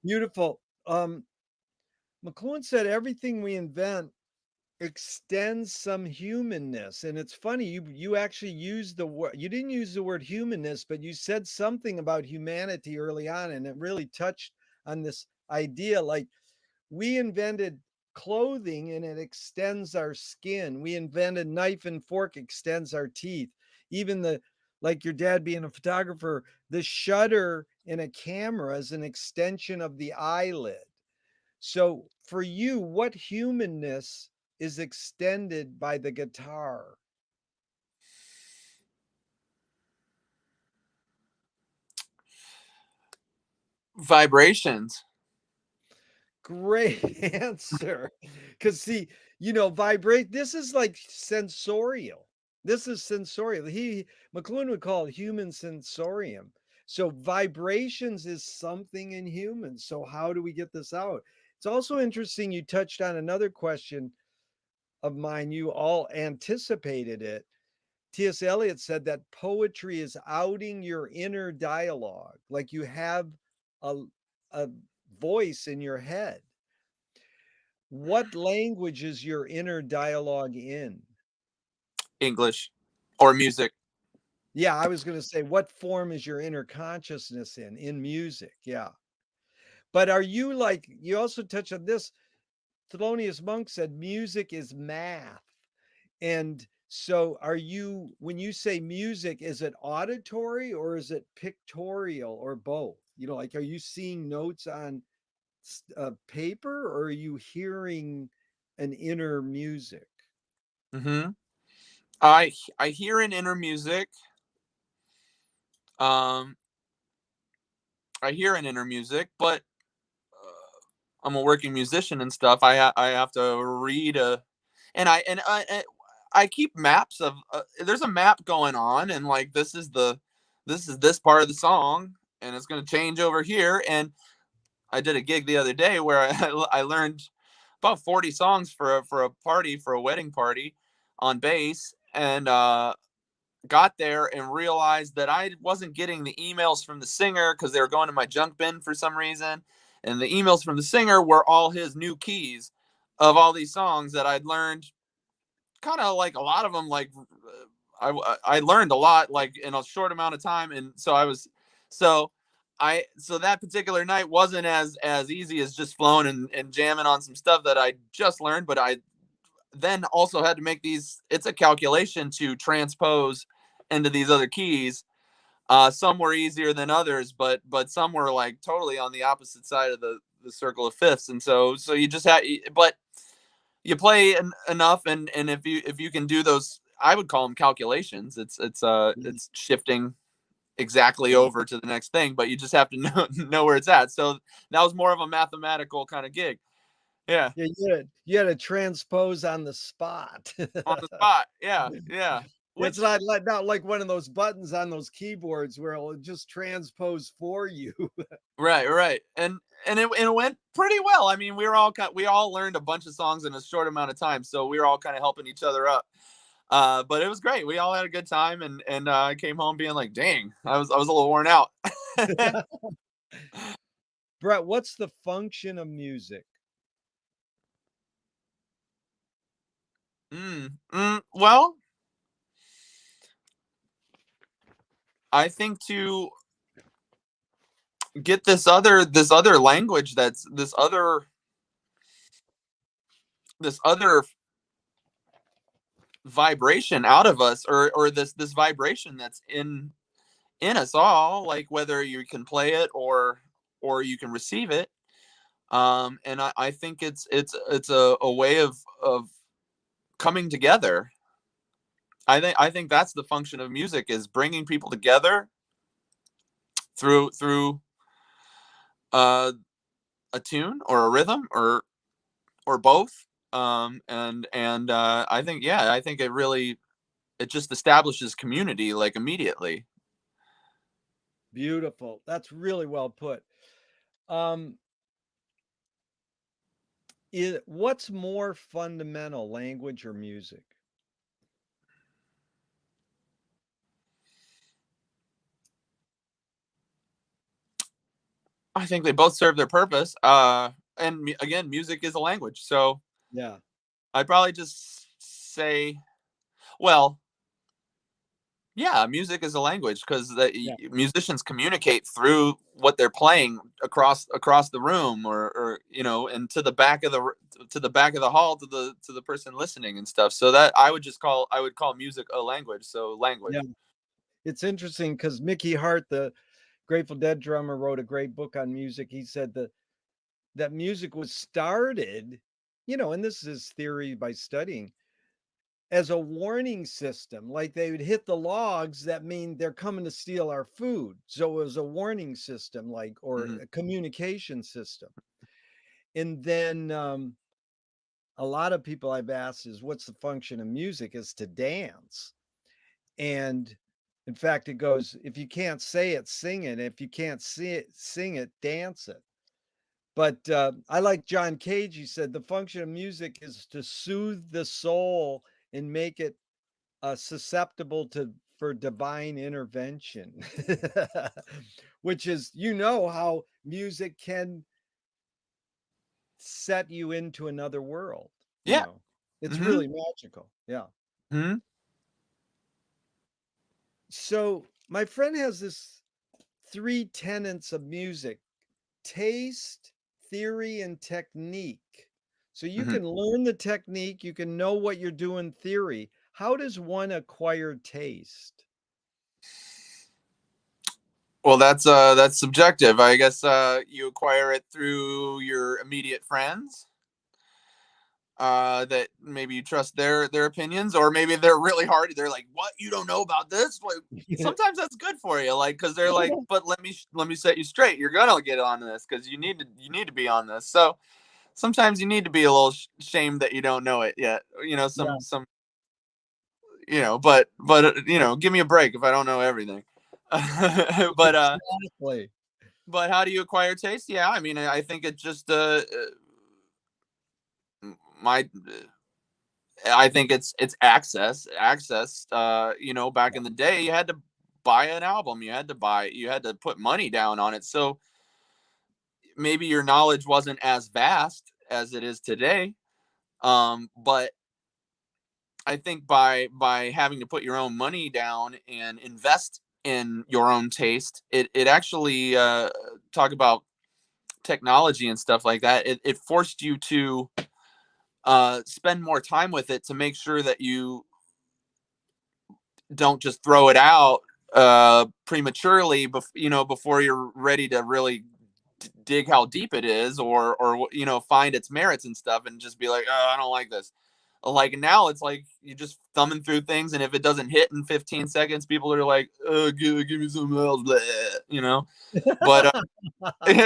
Beautiful. McLuhan said everything we invent extends some humanness. And it's funny, you actually used the word, you didn't use the word humanness, but you said something about humanity early on, and it really touched on this idea. Like, we invented clothing and it extends our skin. We invented knife and fork extends our teeth. Even the, like your dad being a photographer, the shutter in a camera is an extension of the eyelid. So for you, what humanness is extended by the guitar? Vibrations. Great answer. Because see, vibrate. This is like sensorial. This is sensorial. McLuhan would call it human sensorium. So vibrations is something in humans. So how do we get this out? It's also interesting. You touched on another question of mine. You all anticipated it. T.S. Eliot said that poetry is outing your inner dialogue, like you have a, a voice in your head. What language is your inner dialogue in? English or music. Yeah, I was going to say, what form is your inner consciousness in? In music. Yeah. But are you like, you also touched on this. Thelonious Monk said music is math. And so are you, when you say music, is it auditory or is it pictorial or both? Like, are you seeing notes on paper or are you hearing an inner music? hmm I hear an inner music. Um, I hear an inner music, but I'm a working musician and stuff. I have to read and I keep maps of there's a map going on, and like this is this part of the song, and it's going to change over here. And I did a gig the other day where I learned about 40 songs for a party, for a wedding party, on bass, and got there and realized that I wasn't getting the emails from the singer because they were going to my junk bin for some reason. And the emails from the singer were all his new keys of all these songs that I'd learned, kind of like a lot of them. Like I learned a lot like in a short amount of time. And so so so that particular night wasn't as easy as just flowing and jamming on some stuff that I just learned, but I then also had to make these, it's a calculation to transpose into these other keys. Some were easier than others, but some were like totally on the opposite side of the circle of fifths. And so you just had, but you play enough, and if you can do those, I would call them calculations. It's shifting exactly Yeah. over to the next thing, but you just have to know where it's at. So that was more of a mathematical kind of gig. Yeah. Yeah, you had to transpose on the spot. On the spot. Yeah. Yeah. It's Which, not like one of those buttons on those keyboards where it'll just transpose for you. right, right. And it went pretty well. I mean, we all learned a bunch of songs in a short amount of time, so we were all kind of helping each other up. But it was great. We all had a good time, and I came home being like, "Dang, I was a little worn out." Brett, what's the function of music? Well, I think to get this other language, that's this other vibration out of us, or this vibration that's in us all, like whether you can play it or you can receive it. And I think it's a way of coming together. I think that's the function of music, is bringing people together through uh, a tune or a rhythm or both. And I think, yeah, I think it just establishes community like immediately. Beautiful. That's really well put. Um, what's more fundamental, language or music? I think they both serve their purpose. And again, music is a language, so Yeah, I'd probably just say, well, yeah, music is a language because yeah, musicians communicate through what they're playing across the room, or and to the back of the hall, to the person listening and stuff. So that I would call music a language. So yeah. language. It's interesting because Mickey Hart, the Grateful Dead drummer, wrote a great book on music. He said that music was started, and this is his theory by studying, as a warning system. Like they would hit the logs, that mean they're coming to steal our food. So it was a warning system, like, or Hmm. a communication system. And then a lot of people I've asked is what's the function of music, is to dance. And in fact, it goes, if you can't say it, sing it. If you can't see it, sing it, dance it. But I like John Cage. He said the function of music is to soothe the soul and make it susceptible to for divine intervention, which is, how music can set you into another world. Yeah. It's Hmm. really magical. Yeah. Hmm. So my friend has this three tenets of music: taste, theory, and technique. So you Hmm. can learn the technique, you can know what you're doing theory. How does one acquire taste? Well, that's subjective. I guess you acquire it through your immediate friends, that maybe you trust their opinions, or maybe they're really hard. They're like, "What, you don't know about this?" Like, sometimes that's good for you, like, because they're like, "But let me set you straight. You're gonna get on this because you need to be on this." So sometimes you need to be a little shamed that you don't know it yet. Yeah. give me a break if I don't know everything. but Exactly. but how do you acquire taste? Yeah, I mean, I think it just my I think it's access. Back in the day, you had to buy an album, you had to put money down on it. So maybe your knowledge wasn't as vast as it is today. But I think by having to put your own money down and invest in your own taste, it actually talk about technology and stuff like that. It forced you to spend more time with it to make sure that you don't just throw it out prematurely, before you're ready to really dig how deep it is, or find its merits and stuff, and just be like, oh, I don't like this. Like now, it's like you just thumbing through things, and if it doesn't hit in 15 seconds, people are like, give me something else, But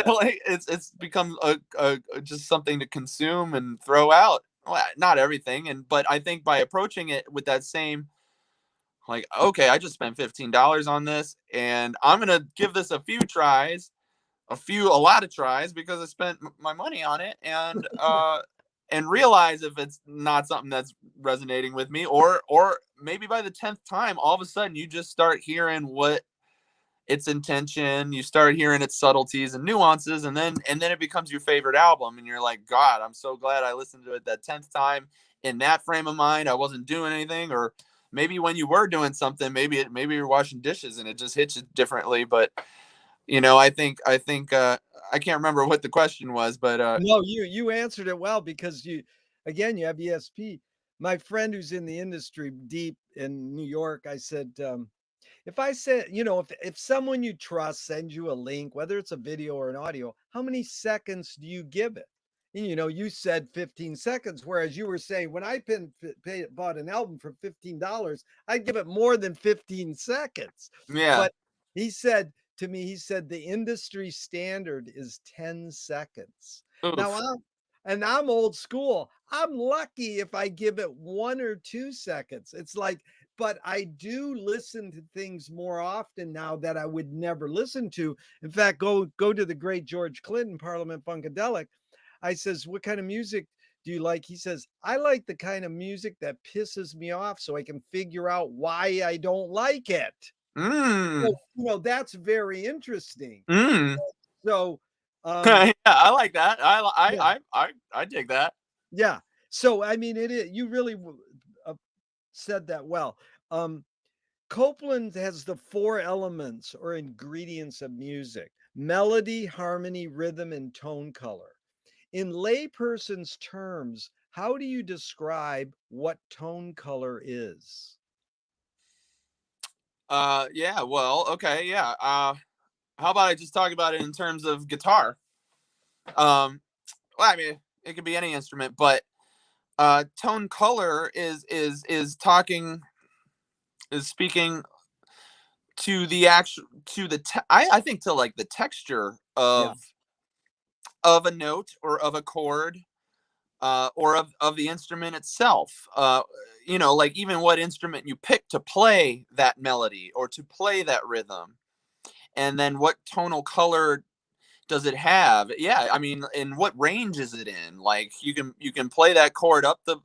like it's become a just something to consume and throw out. Well, not everything, but I think by approaching it with that same, like, okay, I just spent $15 on this, and I'm gonna give this a few tries, a lot of tries, because I spent my money on it, and realize if it's not something that's resonating with me, or maybe by the 10th time, all of a sudden you just start hearing what its intention, you start hearing its subtleties and nuances, and then it becomes your favorite album, and you're like, God, I'm so glad I listened to it that 10th time in that frame of mind. I wasn't doing anything, or maybe when you were doing something, maybe you're washing dishes and it just hits you differently. But I think I can't remember what the question was, but No, you answered it well, because you have ESP. My friend who's in the industry deep in New York, I said, if I said, if someone you trust sends you a link, whether it's a video or an audio, how many seconds do you give it? And you said 15 seconds, whereas you were saying when I bought an album for $15, I'd give it more than 15 seconds. yeah. But he said to me, the industry standard is 10 seconds. Now Oof. I'm old school. I'm lucky if I give it 1 or 2 seconds. It's like, but I do listen to things more often now that I would never listen to. In fact, go to the great George Clinton, Parliament Funkadelic. I says, what kind of music do you like? He says, I like the kind of music that pisses me off so I can figure out why I don't like it. Mm. So, that's very interesting. Mm. So, um, Yeah, I like that. yeah, I dig that. yeah. So, I mean, you really uh, said that well. Um, Copeland has the 4 elements or ingredients of music: melody, harmony, rhythm, and tone color. In layperson's terms, how do you describe what tone color is? Yeah, well, okay, yeah. How about I just talk about it in terms of guitar? Well, I mean, it could be any instrument, but tone color is speaking to the actual to the I think to like the texture Yeah, of a note, or of a chord, or of the instrument itself. Like even what instrument you pick to play that melody or to play that rhythm, and then what tonal color does it have? Yeah, I mean, and what range is it in? Like you can play that chord up the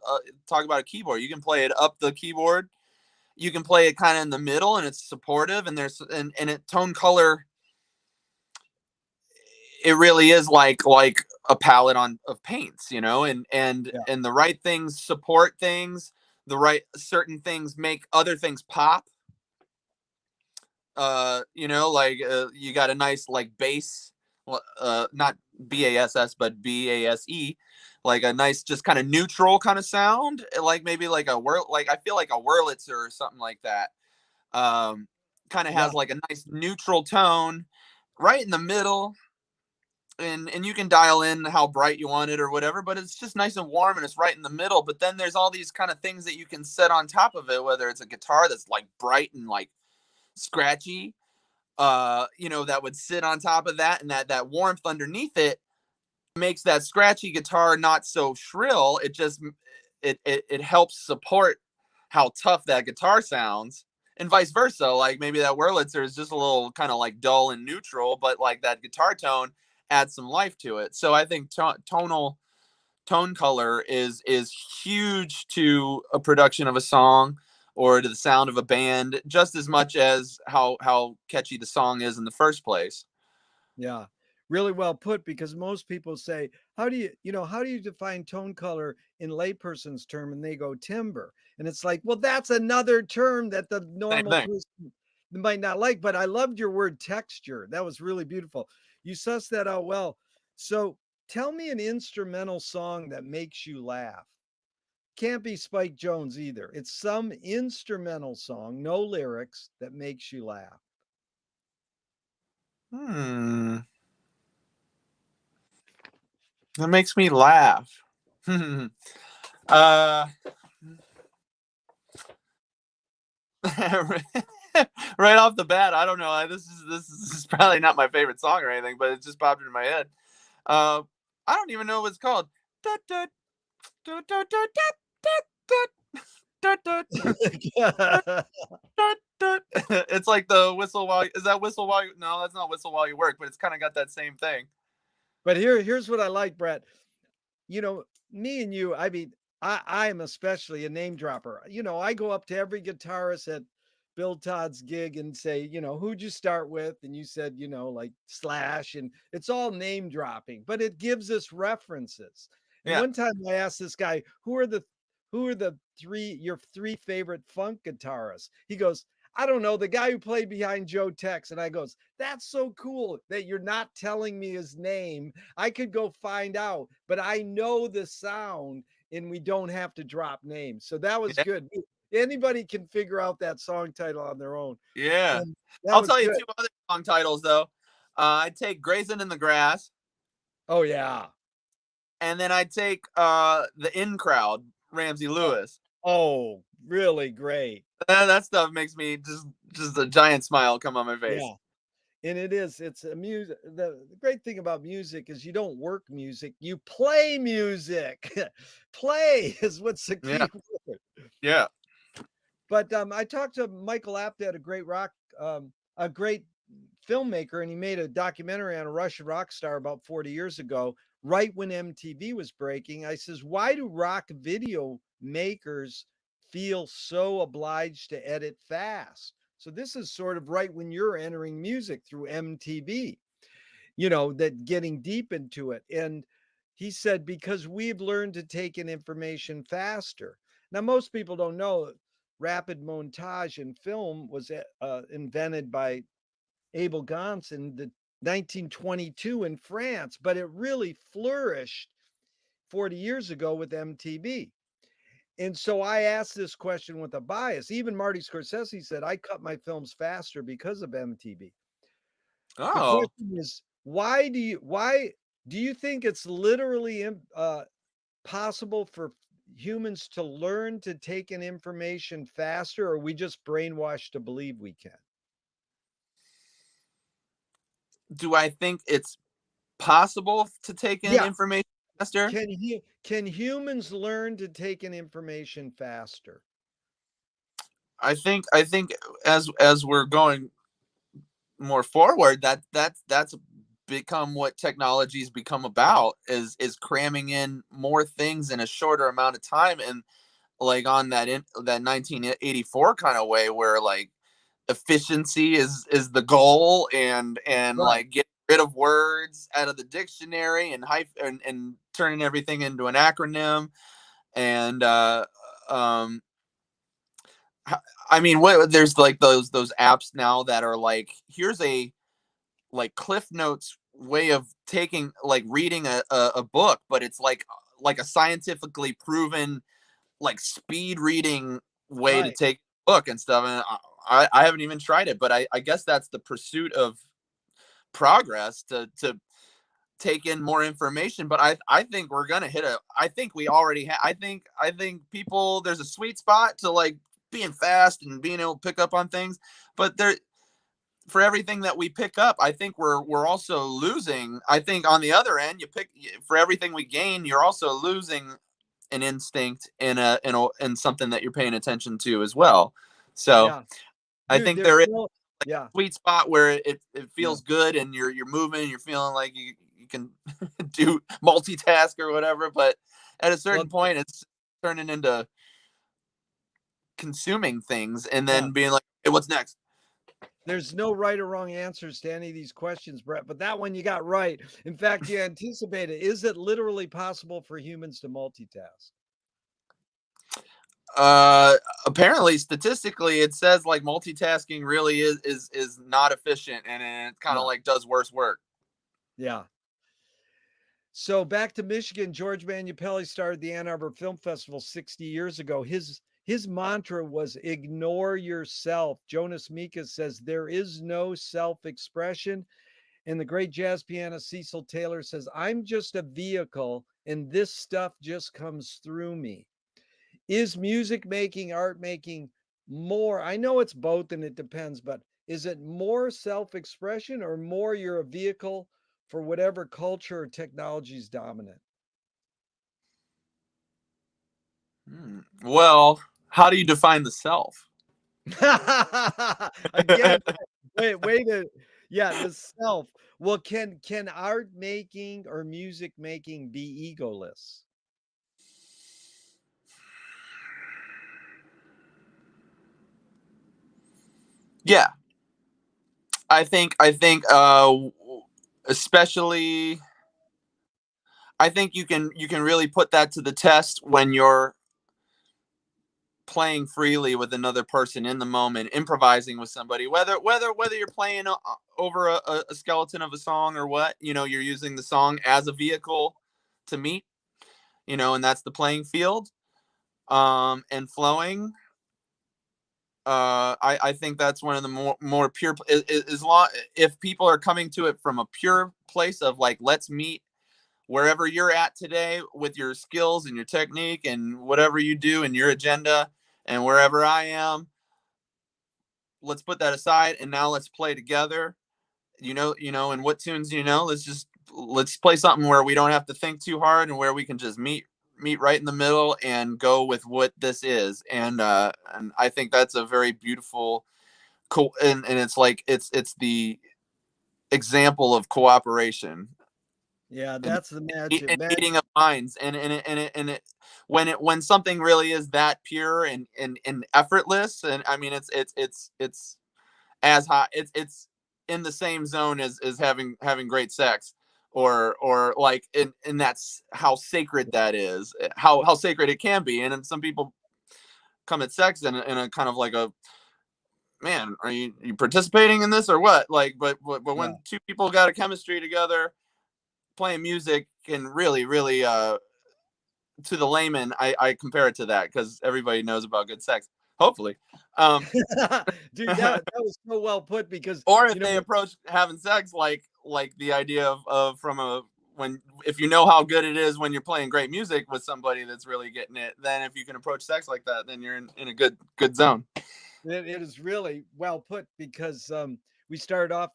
talk about a keyboard. You can play it up the keyboard. You can play it kind of in the middle, and it's supportive. And it tone color. It really is like a palette of paints, yeah, and the right things support things. The right certain things make other things pop. You got a nice like bass, not bass but base, like a nice just kind of neutral kind of sound, like maybe like a whirl, like I feel like a Wurlitzer or something like that. Kind of yeah, has like a nice neutral tone right in the middle, and you can dial in how bright you want it or whatever, but it's just nice and warm and it's right in the middle. But then there's all these kind of things that you can set on top of it, whether it's a guitar that's like bright and like scratchy, that would sit on top of that, and that warmth underneath it makes that scratchy guitar not so shrill. It just it helps support how tough that guitar sounds, and vice versa. Like maybe that Wurlitzer is just a little kind of like dull and neutral, but like that guitar tone adds some life to it. So I think tone color is huge to a production of a song or to the sound of a band, just as much as how catchy the song is in the first place. Yeah, really well put, because most people say, how do how do you define tone color in layperson's term? And they go timbre. And it's like, well, that's another term that the Same normal thing. person might not like. But I loved your word texture. That was really beautiful. You sussed that out well. So tell me an instrumental song that makes you laugh. Can't be Spike Jones either. It's some instrumental song, no lyrics, that makes you laugh. Hmm. That makes me laugh. uh, right off the bat, I don't know. This is probably not my favorite song or anything, but it just popped into my head. Uh, I don't even know what it's called. It's like the whistle while is that whistle while you, no, that's not whistle while you work, but it's kind of got that same thing. But here's what I like, Brett. Me and you, I mean, I am especially a name dropper. I go up to every guitarist at Bill Todd's gig and say, who'd you start with? And you said, like Slash, and it's all name dropping, but it gives us references. And Yeah, one time I asked this guy, who are the your three favorite funk guitarists? He goes, I don't know, the guy who played behind Joe Tex. And I goes, that's so cool that you're not telling me his name. I could go find out, but I know the sound and we don't have to drop names. So that was yeah, good. Anybody can figure out that song title on their own. yeah. And that I'll was tell you good. two other song titles though. I'd take "Grazing in the Grass," Oh, yeah. and then I'd take "The In Crowd," Ramsey Oh, Lewis. oh, really great. That stuff makes me just a giant smile come on my face. Yeah. And it's a music. The great thing about music is you don't work music, you play music. Play is what's the Yeah, key word. yeah. But I talked to Michael Apted, a great filmmaker, and he made a documentary on a Russian rock star about 40 years ago, right when MTV was breaking. I says, why do rock video makers feel so obliged to edit fast? So this is sort of right when you're entering music through MTV, that getting deep into it. And he said, because we've learned to take in information faster. Now, most people don't know rapid montage in film was invented by Abel Gance in the 1922 in France, but it really flourished 40 years ago with MTV. And so I asked this question with a bias. Even Marty Scorsese said, I cut my films faster because of MTV. The Oh, question is, why do you think it's literally possible for humans to learn to take in information faster, or are we just brainwashed to believe we can? do I think it's possible to take in Yeah. information faster? Can humans learn to take in information faster? I think as we're going more forward, that's become what technology's become about is cramming in more things in a shorter amount of time, and like on that 1984 kind of way where like efficiency is the goal, and Right. like get rid of words out of the dictionary and and turning everything into an acronym, and um I mean, what there's like those apps now that are like, here's a like Cliff Notes way of taking like reading a book, but it's like a scientifically proven like speed reading way to Right. take a book and stuff. And I haven't even tried it, but I guess that's the pursuit of progress to take in more information. But I think we're gonna hit a. I think we already have. I think people, there's a sweet spot to like being fast and being able to pick up on things, but there, for everything that we pick up, I think we're also losing. I think on the other end, you pick for everything we gain, you're also losing an instinct and something that you're paying attention to as well. So Yeah. I Dude, think there's there is no, yeah, a sweet spot where it yeah. feels good and you're moving, you're feeling like you can do multitask or whatever, but at a Well, certain point it's turning into consuming things and yeah. then being like, hey, what's next? There's no right or wrong answers to any of these questions, Brett, but that one you got right. In fact, you anticipated. Is it literally possible for humans to multitask? uh Apparently statistically it says like multitasking really is not efficient, and it kind of Yeah. like does worse work. Yeah. So back to Michigan, George Manupelli started the Ann Arbor Film Festival 60 years ago. His mantra was ignore yourself. Jonas Mekas says there is no self-expression. And the great jazz pianist Cecil Taylor says, I'm just a vehicle and this stuff just comes through me. Is music making, art making more? I know it's both and it depends, but is it more self expression or more you're a vehicle for whatever culture or technology is dominant? Well, how do you define the self? Again, wait to, yeah, the self. Well, can art making or music making be egoless? Yeah, especially I think you can really put that to the test when you're playing freely with another person in the moment, improvising with somebody, whether you're playing over a skeleton of a song or what, you're using the song as a vehicle to meet, and that's the playing field, and flowing. I think that's one of the more pure, as long if people are coming to it from a pure place of like, let's meet wherever you're at today with your skills and your technique and whatever you do and your agenda, and wherever I am, let's put that aside and now let's play together. And what tunes, let's play something where we don't have to think too hard and where we can just meet right in the middle and go with what this is. And I think that's a very beautiful cool, and it's like it's the example of cooperation Yeah, and that's the magic. meeting of minds, and when something really is that pure and effortless, and I mean it's as hot, it's in the same zone as having great sex, or like, and that's how sacred that is, how sacred it can be. And some people come at sex in a kind of like a, man, are you participating in this or what, like, but Yeah. when two people got a chemistry together playing music can really to the layman, I compare it to that because everybody knows about good sex, hopefully. um Dude, that was so well put because or if you know they when, approach having sex like the idea of from a, when, if you know how good it is when you're playing great music with somebody that's really getting it, then if you can approach sex like that, then you're in a good zone. it is really well put because we started off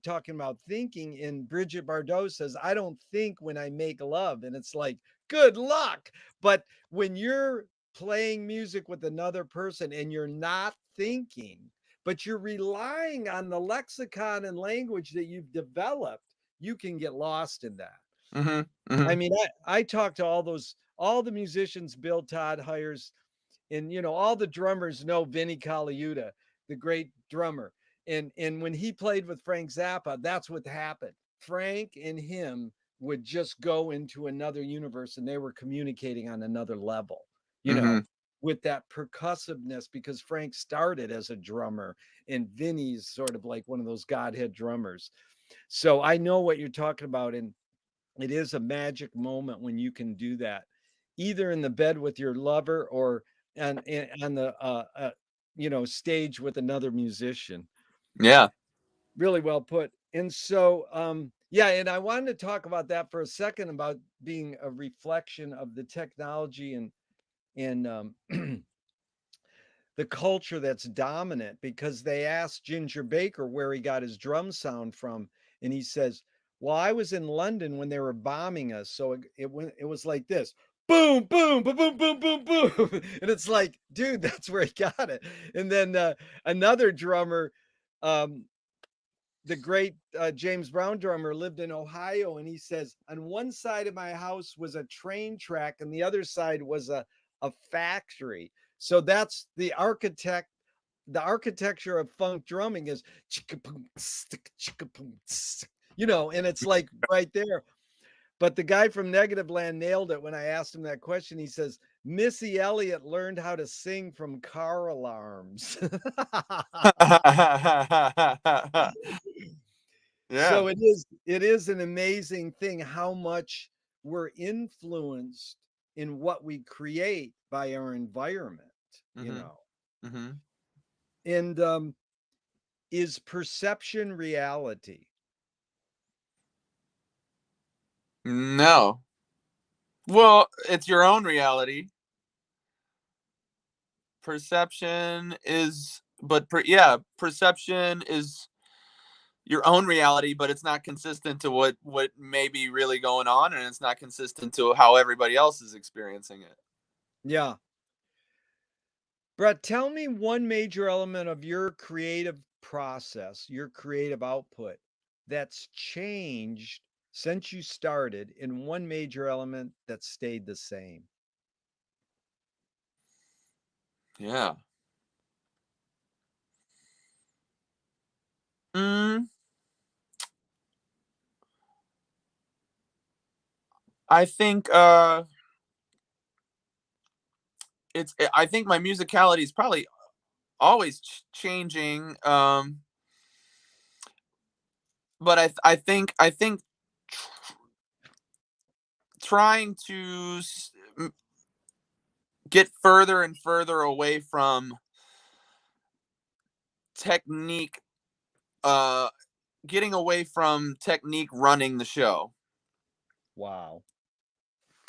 talking about thinking, and Bridget Bardot says, I don't think when I make love. And it's like, good luck. But when you're playing music with another person and you're not thinking, but you're relying on the lexicon and language that you've developed, you can get lost in that. Mm-hmm. Mm-hmm. I mean, I talk to all the musicians Bill Todd hires, and all the drummers know Vinnie Colaiuta, the great drummer. And when he played with Frank Zappa, that's what happened. Frank and him would just go into another universe, and they were communicating on another level, you Mm-hmm. know, with that percussiveness, because Frank started as a drummer and Vinny's sort of like one of those Godhead drummers. So I know what you're talking about. And it is a magic moment when you can do that, either in the bed with your lover or on the stage with another musician. Yeah. Really well put. And so yeah, and I wanted to talk about that for a second, about being a reflection of the technology and the culture that's dominant, because they asked Ginger Baker where he got his drum sound from, and he says, well, I was in London when they were bombing us, so it was like this. boom, boom, boom, boom, boom, boom, boom. And it's like, dude, that's where he got it. And then another drummer, um, the great James Brown drummer, lived in Ohio, and he says, on one side of my house was a train track, and the other side was a factory. So that's the architecture of funk drumming is and it's like right there. But the guy from Negative Land nailed it when I asked him that question. He says, Missy Elliott learned how to sing from car alarms. Yeah. So it is an amazing thing how much we're influenced in what we create by our environment, you Mm-hmm. know. Mm-hmm. And is perception reality? No. Well, it's your own reality. Perception is, yeah, perception is your own reality, but it's not consistent to what may be really going on, and it's not consistent to how everybody else is experiencing it. Yeah. Brett, tell me one major element of your creative process, your creative output that's changed since you started, and one major element that stayed the same. Yeah. Mm, I think I think my musicality is probably always changing. But I think trying to get further and further away from technique, uh getting away from technique running the show, Wow.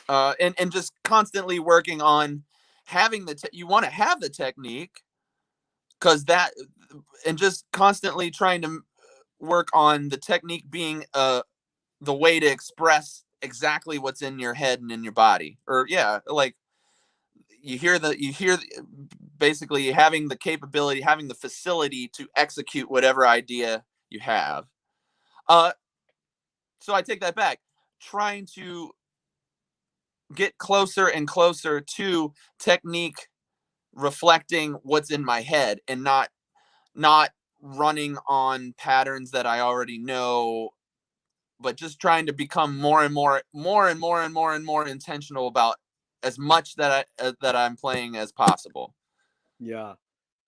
and just constantly working on having you want to have the technique, because that, and just constantly trying to work on the technique being the way to express exactly what's in your head and in your body, or yeah, like you hear basically having the capability, having the facility to execute whatever idea you have. uh so I take that back, trying to get closer and closer to technique reflecting what's in my head, and not running on patterns that I already know, but just trying to become more intentional about as much that I'm playing as possible. Yeah.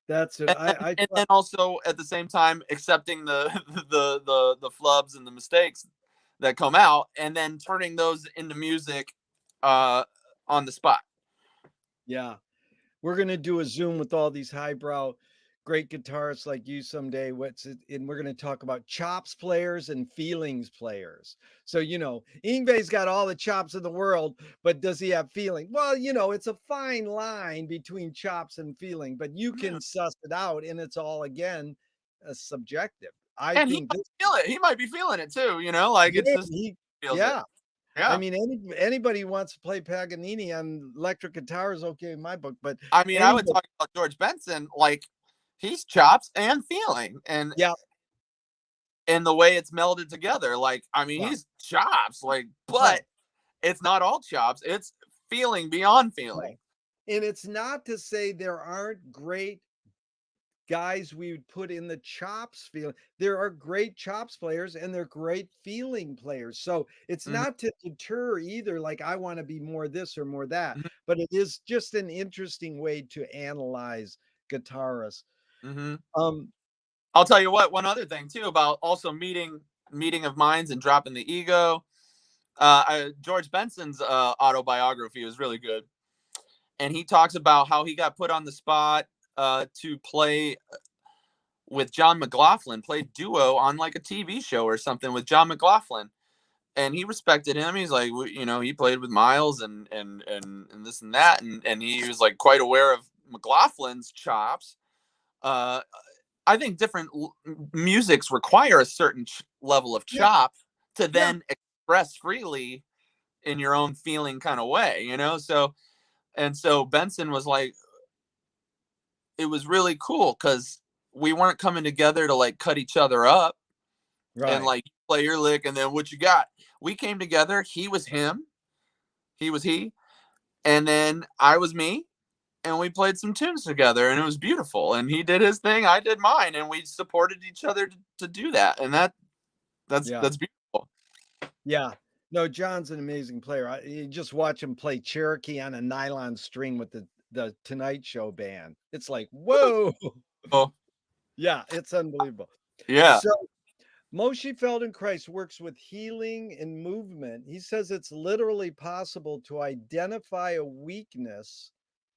That's it. And then also at the same time accepting the the flubs and the mistakes that come out, and then turning those into music uh on the spot. Yeah. We're gonna do a Zoom with all these highbrow, great guitarists like you someday. What's it? And we're gonna talk about chops players and feelings players. So Ingve's got all the chops in the world, but does he have feeling? Well, it's a fine line between chops and feeling, but you Yeah. can suss it out, and it's all again subjective. I And he think might this, feel it. He might be feeling it too, like it's yeah, just feels it. yeah. I Yeah. mean, anybody who wants to play Paganini on electric guitar is okay in my book, but I mean, I would anybody, talk about George Benson, like he's chops and feeling, yeah, and the way it's melded together. Like, I mean, yeah, he's chops, like, but right. it's not all chops. It's feeling beyond Right. feeling. And it's not to say there aren't great guys we would put in the chops field. There are great chops players and they're great feeling players. So it's Hmm. not to deter either, like I want to be more this or more that, Hmm. but it is just an interesting way to analyze guitarists. Hmm. Um, I'll tell you what. One other thing too about also meeting of minds and dropping the ego. George Benson's autobiography was really good, and he talks about how he got put on the spot to play with John McLaughlin, played duo on like a TV show or something with John McLaughlin, and he respected him. He's like, he played with Miles and this and that, and he was like quite aware of McLaughlin's chops. Uh, I think different musics require a certain level of yeah, chop to yeah, then express freely in your own feeling kind of way, you know? So Benson was like, it was really cool because we weren't coming together to like cut each other up and Right. like play your lick and then what you got. We came together. He was him. He was he. And then I was me. And we played some tunes together and it was beautiful. And he did his thing. I did mine. And we supported each other to do that. And that's Yeah. beautiful. Yeah. No, John's an amazing player. You just watch him play Cherokee on a nylon string with the Tonight Show band. It's like, whoa. Oh, Yeah, it's unbelievable. yeah. So Moshe Feldenkrais works with healing and movement. He says it's literally possible to identify a weakness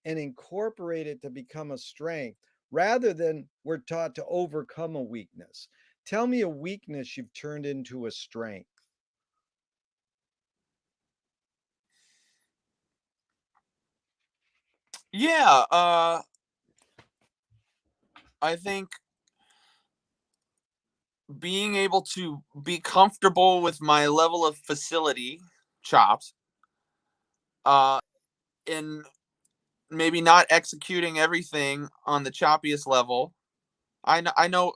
and incorporate it to become a strength rather than we're taught to overcome a weakness. Tell me a weakness you've turned into a strength. Yeah. I think being able to be comfortable with my level of facility chops, uh, in maybe not executing everything on the choppiest level. I know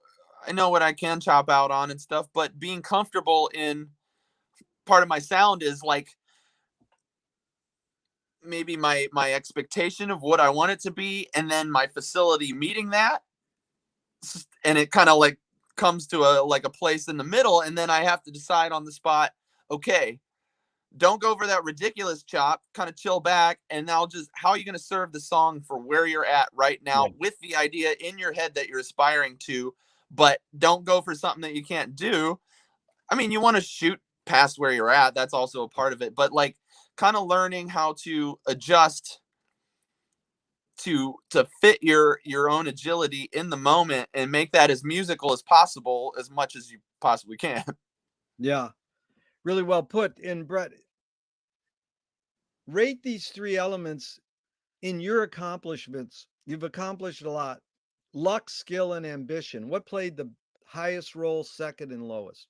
what I can chop out on and stuff, but being comfortable in part of my sound is like maybe my expectation of what I want it to be, and then my facility meeting that, and it kind of like comes to a place in the middle, and then I have to decide on the spot. Okay, don't go for that ridiculous chop. Kind of chill back, and now just how are you going to serve the song for where you're at right now Yeah. with the idea in your head that you're aspiring to, but don't go for something that you can't do. I mean, you want to shoot past where you're at. That's also a part of it, but like kind of learning how to adjust to fit your own agility in the moment and make that as musical as possible as much as you possibly can. Yeah. Really well put. And Brett, rate these three elements in your accomplishments. You've accomplished a lot. Luck, skill, and ambition. What played the highest role, second, and lowest?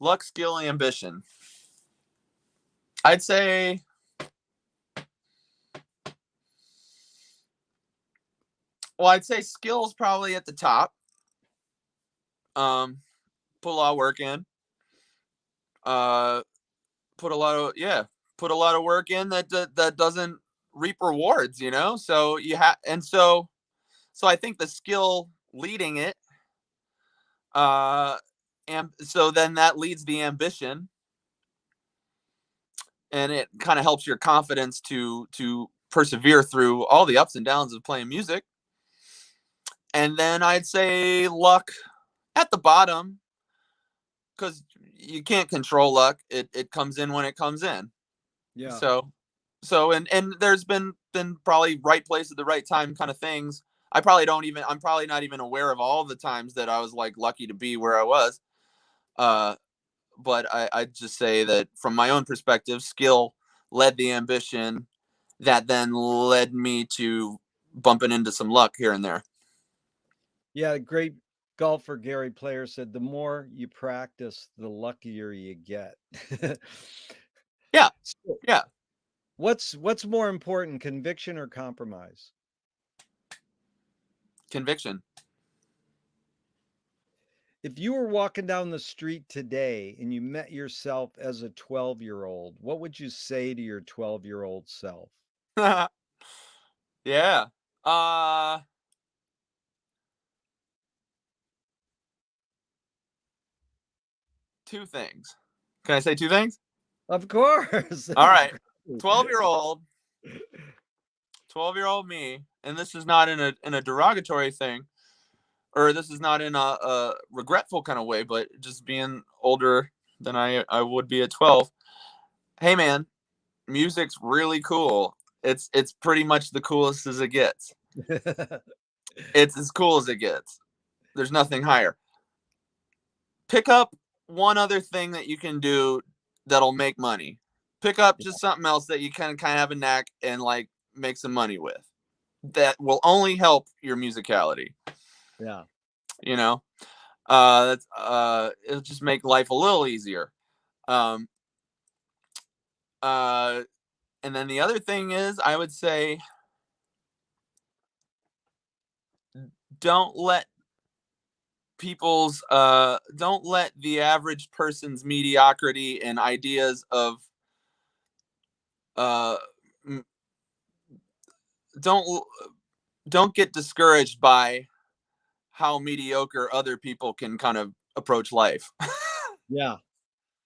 Luck, skill, ambition. I'd say I'd say skills probably at the top. Um, put a lot of work in. Uh, put a lot of put a lot of work in that doesn't reap rewards, you know. So you have, and so I think the skill leading it, and so then that leads the ambition, and it kind of helps your confidence to persevere through all the ups and downs of playing music. And then I'd say luck at the bottom, because you can't control luck. It comes in when it comes in. Yeah. So and there's been probably right place at the right time kind of things. I'm probably not even aware of all the times that I was like lucky to be where I was. Uh, but I'd just say that from my own perspective, skill led the ambition that then led me to bumping into some luck here and there. Yeah. Great golfer Gary Player said the more you practice, the luckier you get. Yeah. So Yeah. what's more important, conviction or compromise? Conviction. If you were walking down the street today and you met yourself as a 12-year-old, what would you say to your 12-year-old self? Yeah. Uh, Two things. Can I say two things? Of course. All That's right. great. 12-year-old 12-year-old me, and this is not in a derogatory thing, or this is not in a regretful kind of way, but just being older than I would be at 12. Hey man, music's really cool. It's pretty much the coolest as it gets. It's as cool as it gets. There's nothing higher. Pick up one other thing that you can do that'll make money. Pick up just something else that you can kind of have a knack and like make some money with. That will only help your musicality, Yeah. you know? That's it'll just make life a little easier. Um, uh, and then the other thing is, I would say, don't let don't let the average person's mediocrity and ideas of uh don't don't get discouraged by how mediocre other people can kind of approach life. Yeah.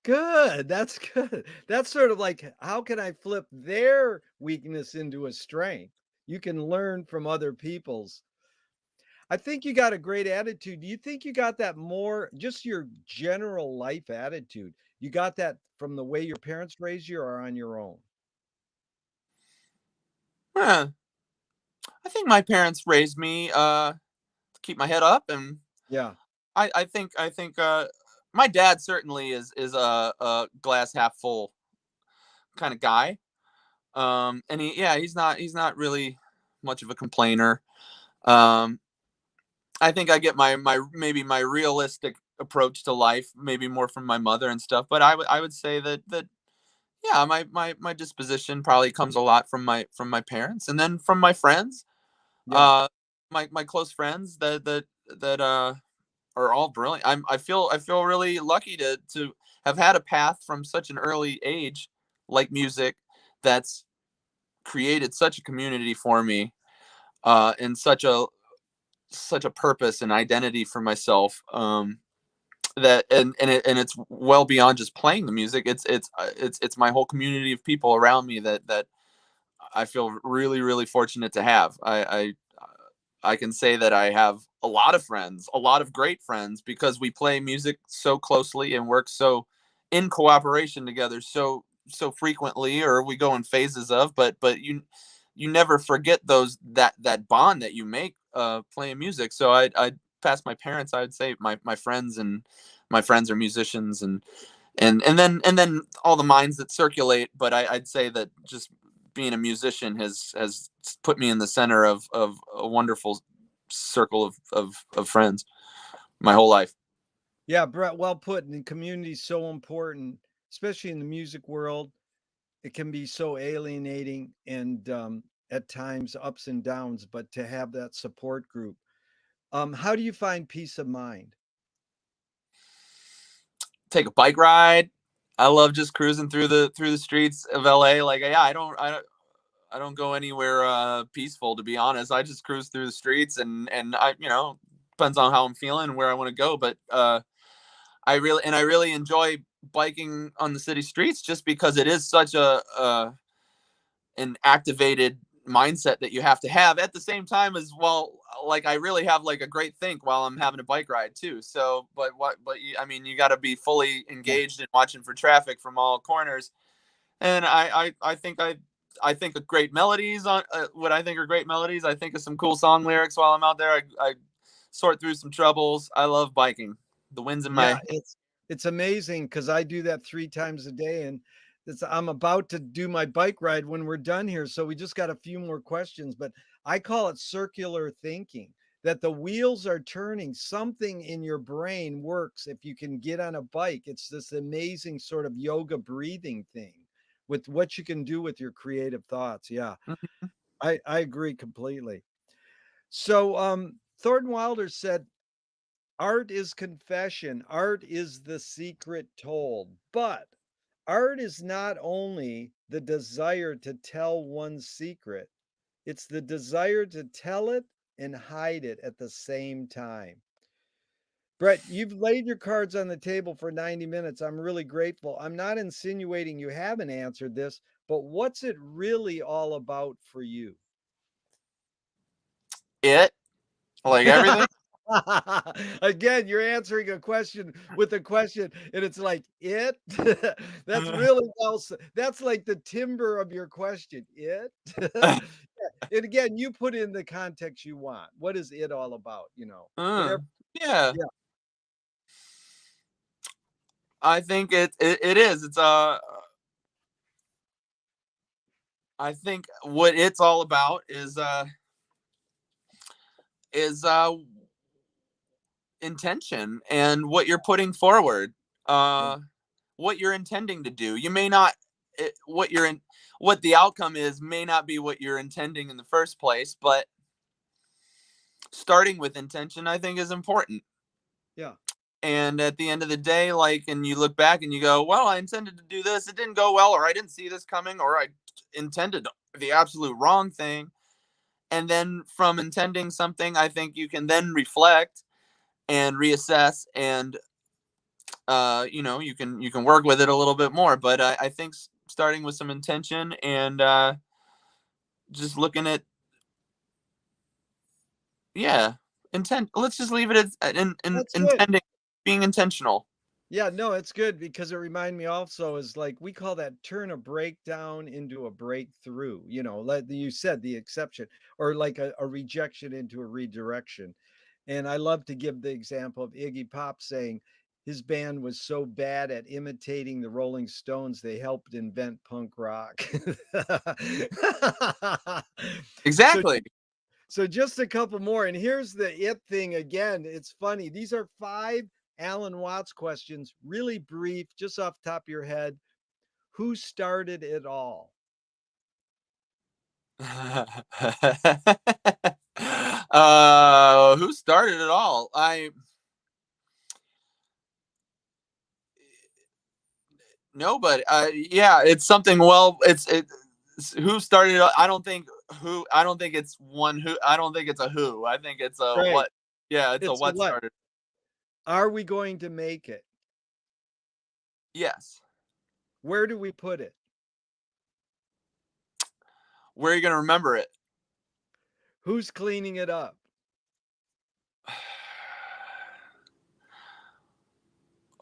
Good, that's good. That's sort of like, how can I flip their weakness into a strength? You can learn from other people's. I think you got a great attitude. Do you think you got that more just your general life attitude? You got that from the way your parents raised you or on your own? Huh. I think my parents raised me to keep my head up, and Yeah. I think my dad certainly is a glass half full kind of guy. And he's not really much of a complainer. Um, I think I get my maybe my realistic approach to life maybe more from my mother and stuff. But I would say that yeah, my disposition probably comes a lot from my parents, and then from my friends. Yeah. Uh, my close friends that are all brilliant. I feel really lucky to have had a path from such an early age, like music, that's created such a community for me, and such a purpose and identity for myself. It's well beyond just playing the music. It's my whole community of people around me that I feel really really fortunate to have. I can say that I have a lot of friends, a lot of great friends, because we play music so closely and work so in cooperation together so frequently, or we go in phases of. But you never forget that bond that you make playing music. So I past my parents, I would say my friends, and my friends are musicians, and then all the minds that circulate. But I'd say that just being a musician has put me in the center of a wonderful circle of friends my whole life. Yeah, Brett, well put. And community is so important, especially in the music world. It can be so alienating and at times ups and downs, but to have that support group. How do you find peace of mind? Take a bike ride. I love just cruising through the streets of LA. Like, yeah, I don't go anywhere peaceful, to be honest. I just cruise through the streets, and I depends on how I'm feeling and where I want to go. But I really enjoy biking on the city streets, just because it is such an activated mindset that you have to have at the same time as well. Like, I really have like a great think while I'm having a bike ride too. So I mean, you got to be fully Yeah. engaged in watching for traffic from all corners. And I think of great melodies on what I think are great melodies. I think of some cool song lyrics while I'm out there. I sort through some troubles. I love biking. The wind's in Yeah, my. it's amazing because I do that 3 times a day, and I'm about to do my bike ride when we're done here, so we just got a few more questions, but I call it circular thinking, that the wheels are turning, something in your brain works if you can get on a bike. It's this amazing sort of yoga breathing thing with what you can do with your creative thoughts. Yeah, I agree completely. So, Thornton Wilder said, art is confession. Art is the secret told. But art is not only the desire to tell one's secret, it's the desire to tell it and hide it at the same time. Brett, you've laid your cards on the table for 90 minutes. I'm really grateful. I'm not insinuating you haven't answered this, but what's it really all about for you? It like everything. Again, you're answering a question with a question, and it's like, it? That's really well s that's like the timbre of your question, it? Yeah, and again, you put in the context you want. What is it all about, Uh, Whatever. yeah, Yeah, I think it is. I think what it's all about is intention and what you're putting forward, what you're intending to do. You may not, what the outcome is may not be what you're intending in the first place, but starting with intention, I think, is important. Yeah. And at the end of the day, like, and you look back and you go, well, I intended to do this, it didn't go well, or I didn't see this coming, or I intended the absolute wrong thing. And then from intending something, I think you can then reflect and reassess, and you can work with it a little bit more. But I think starting with some intention and just looking at, yeah, intent. Let's just leave it at That's good. intending, being intentional. Yeah, no, it's good because it reminded me also is like we call that turn a breakdown into a breakthrough, like you said, the exception, or like a rejection into a redirection. And I love to give the example of Iggy Pop saying his band was so bad at imitating the Rolling Stones, they helped invent punk rock. so Exactly. so just a couple more. And here's the it thing again. It's funny. These are 5 Alan Watts questions, really brief, just off the top of your head. Who started it all? Who started it all? Nobody. Yeah, it's something. Well, who started it. I don't think it's one who. I don't think it's a who. I think it's a Right. what. Yeah, it's a It's a what what? started. Are we going to make it? Yes. Where do we put it? Where are you gonna remember it? Who's cleaning it up?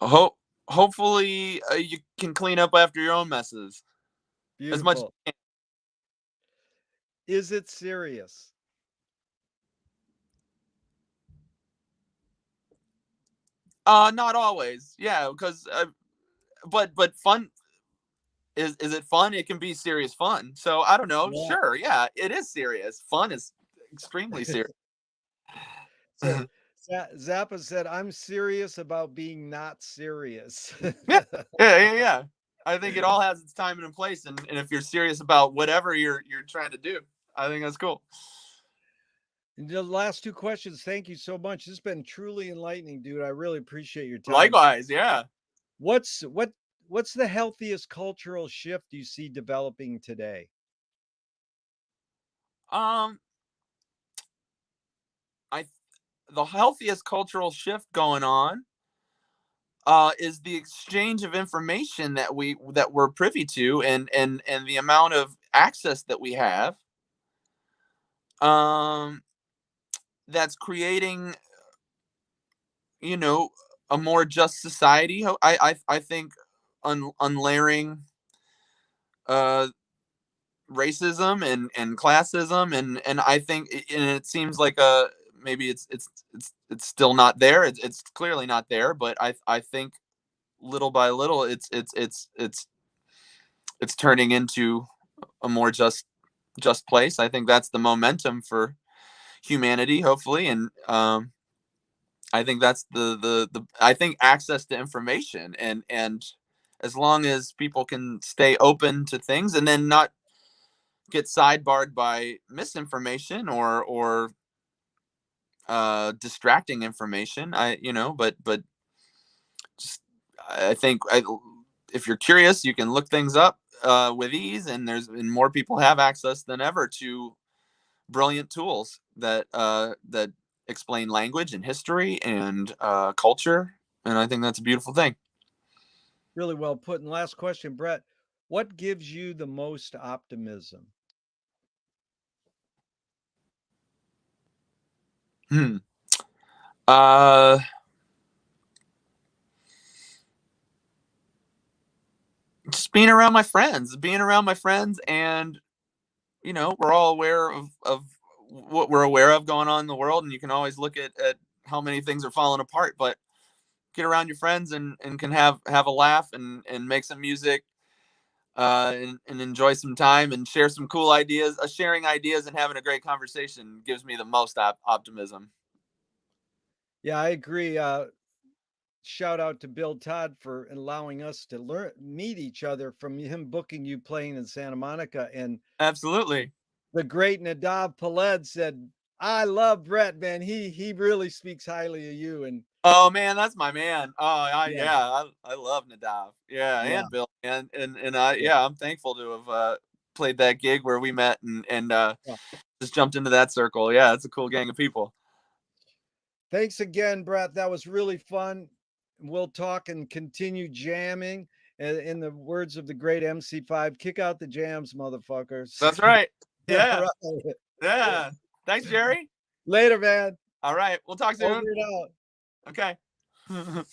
Hopefully, you can clean up after your own messes as much. Beautiful. Is it serious? Not always. Yeah, because but fun. Is it fun? It can be serious fun. So I don't know. Yeah. Sure, yeah, it is serious. Fun is extremely serious. So Zappa said, I'm serious about being not serious. Yeah, yeah. I think it all has its time and place, and if you're serious about whatever you're trying to do, I think that's cool. And the last 2 questions. Thank you so much. This has been truly enlightening, dude. I really appreciate your time. Likewise, yeah. What's what what's the healthiest cultural shift you see developing today? Um, I the healthiest cultural shift going on is the exchange of information that we're privy to, and the amount of access that we have. Um, that's creating, you know, a more just society. I think unlayering uh racism and classism, and I think, and it seems like maybe it's still not there. It's clearly not there, but I think little by little it's turning into a more just place. I think that's the momentum for humanity, hopefully, and I think that's the I think access to information, and as long as people can stay open to things and then not get sidebarred by misinformation or distracting information, but just I think if you're curious, you can look things up with ease, and more people have access than ever to brilliant tools that explain language and history and culture, and I think that's a beautiful thing. Really well put. And last question, Brett, what gives you the most optimism? Hmm. Uh, just being around my friends, and we're all aware of what we're aware of going on in the world, and you can always look at how many things are falling apart, but get around your friends and can have a laugh and make some music, and enjoy some time and share some cool ideas. Sharing ideas and having a great conversation gives me the most optimism. Yeah, I agree. Shout out to Bill Todd for allowing us to meet each other from him booking you playing in Santa Monica. And Absolutely. the great Nadav Peled said, "I love Brett, man. He really speaks highly of you." And Oh man, that's my man. Oh yeah, yeah, I love Nadav. Yeah, yeah, and Bill, and yeah, yeah, I'm thankful to have played that gig where we met and yeah. just jumped into that circle. Yeah, it's a cool gang of people. Thanks again, Brett. That was really fun. We'll talk and continue jamming. In the words of the great MC5, kick out the jams, motherfuckers. That's right. All Yeah, right. yeah. Thanks, Jerry. Later, man. All right, we'll talk Over soon. and out. Okay.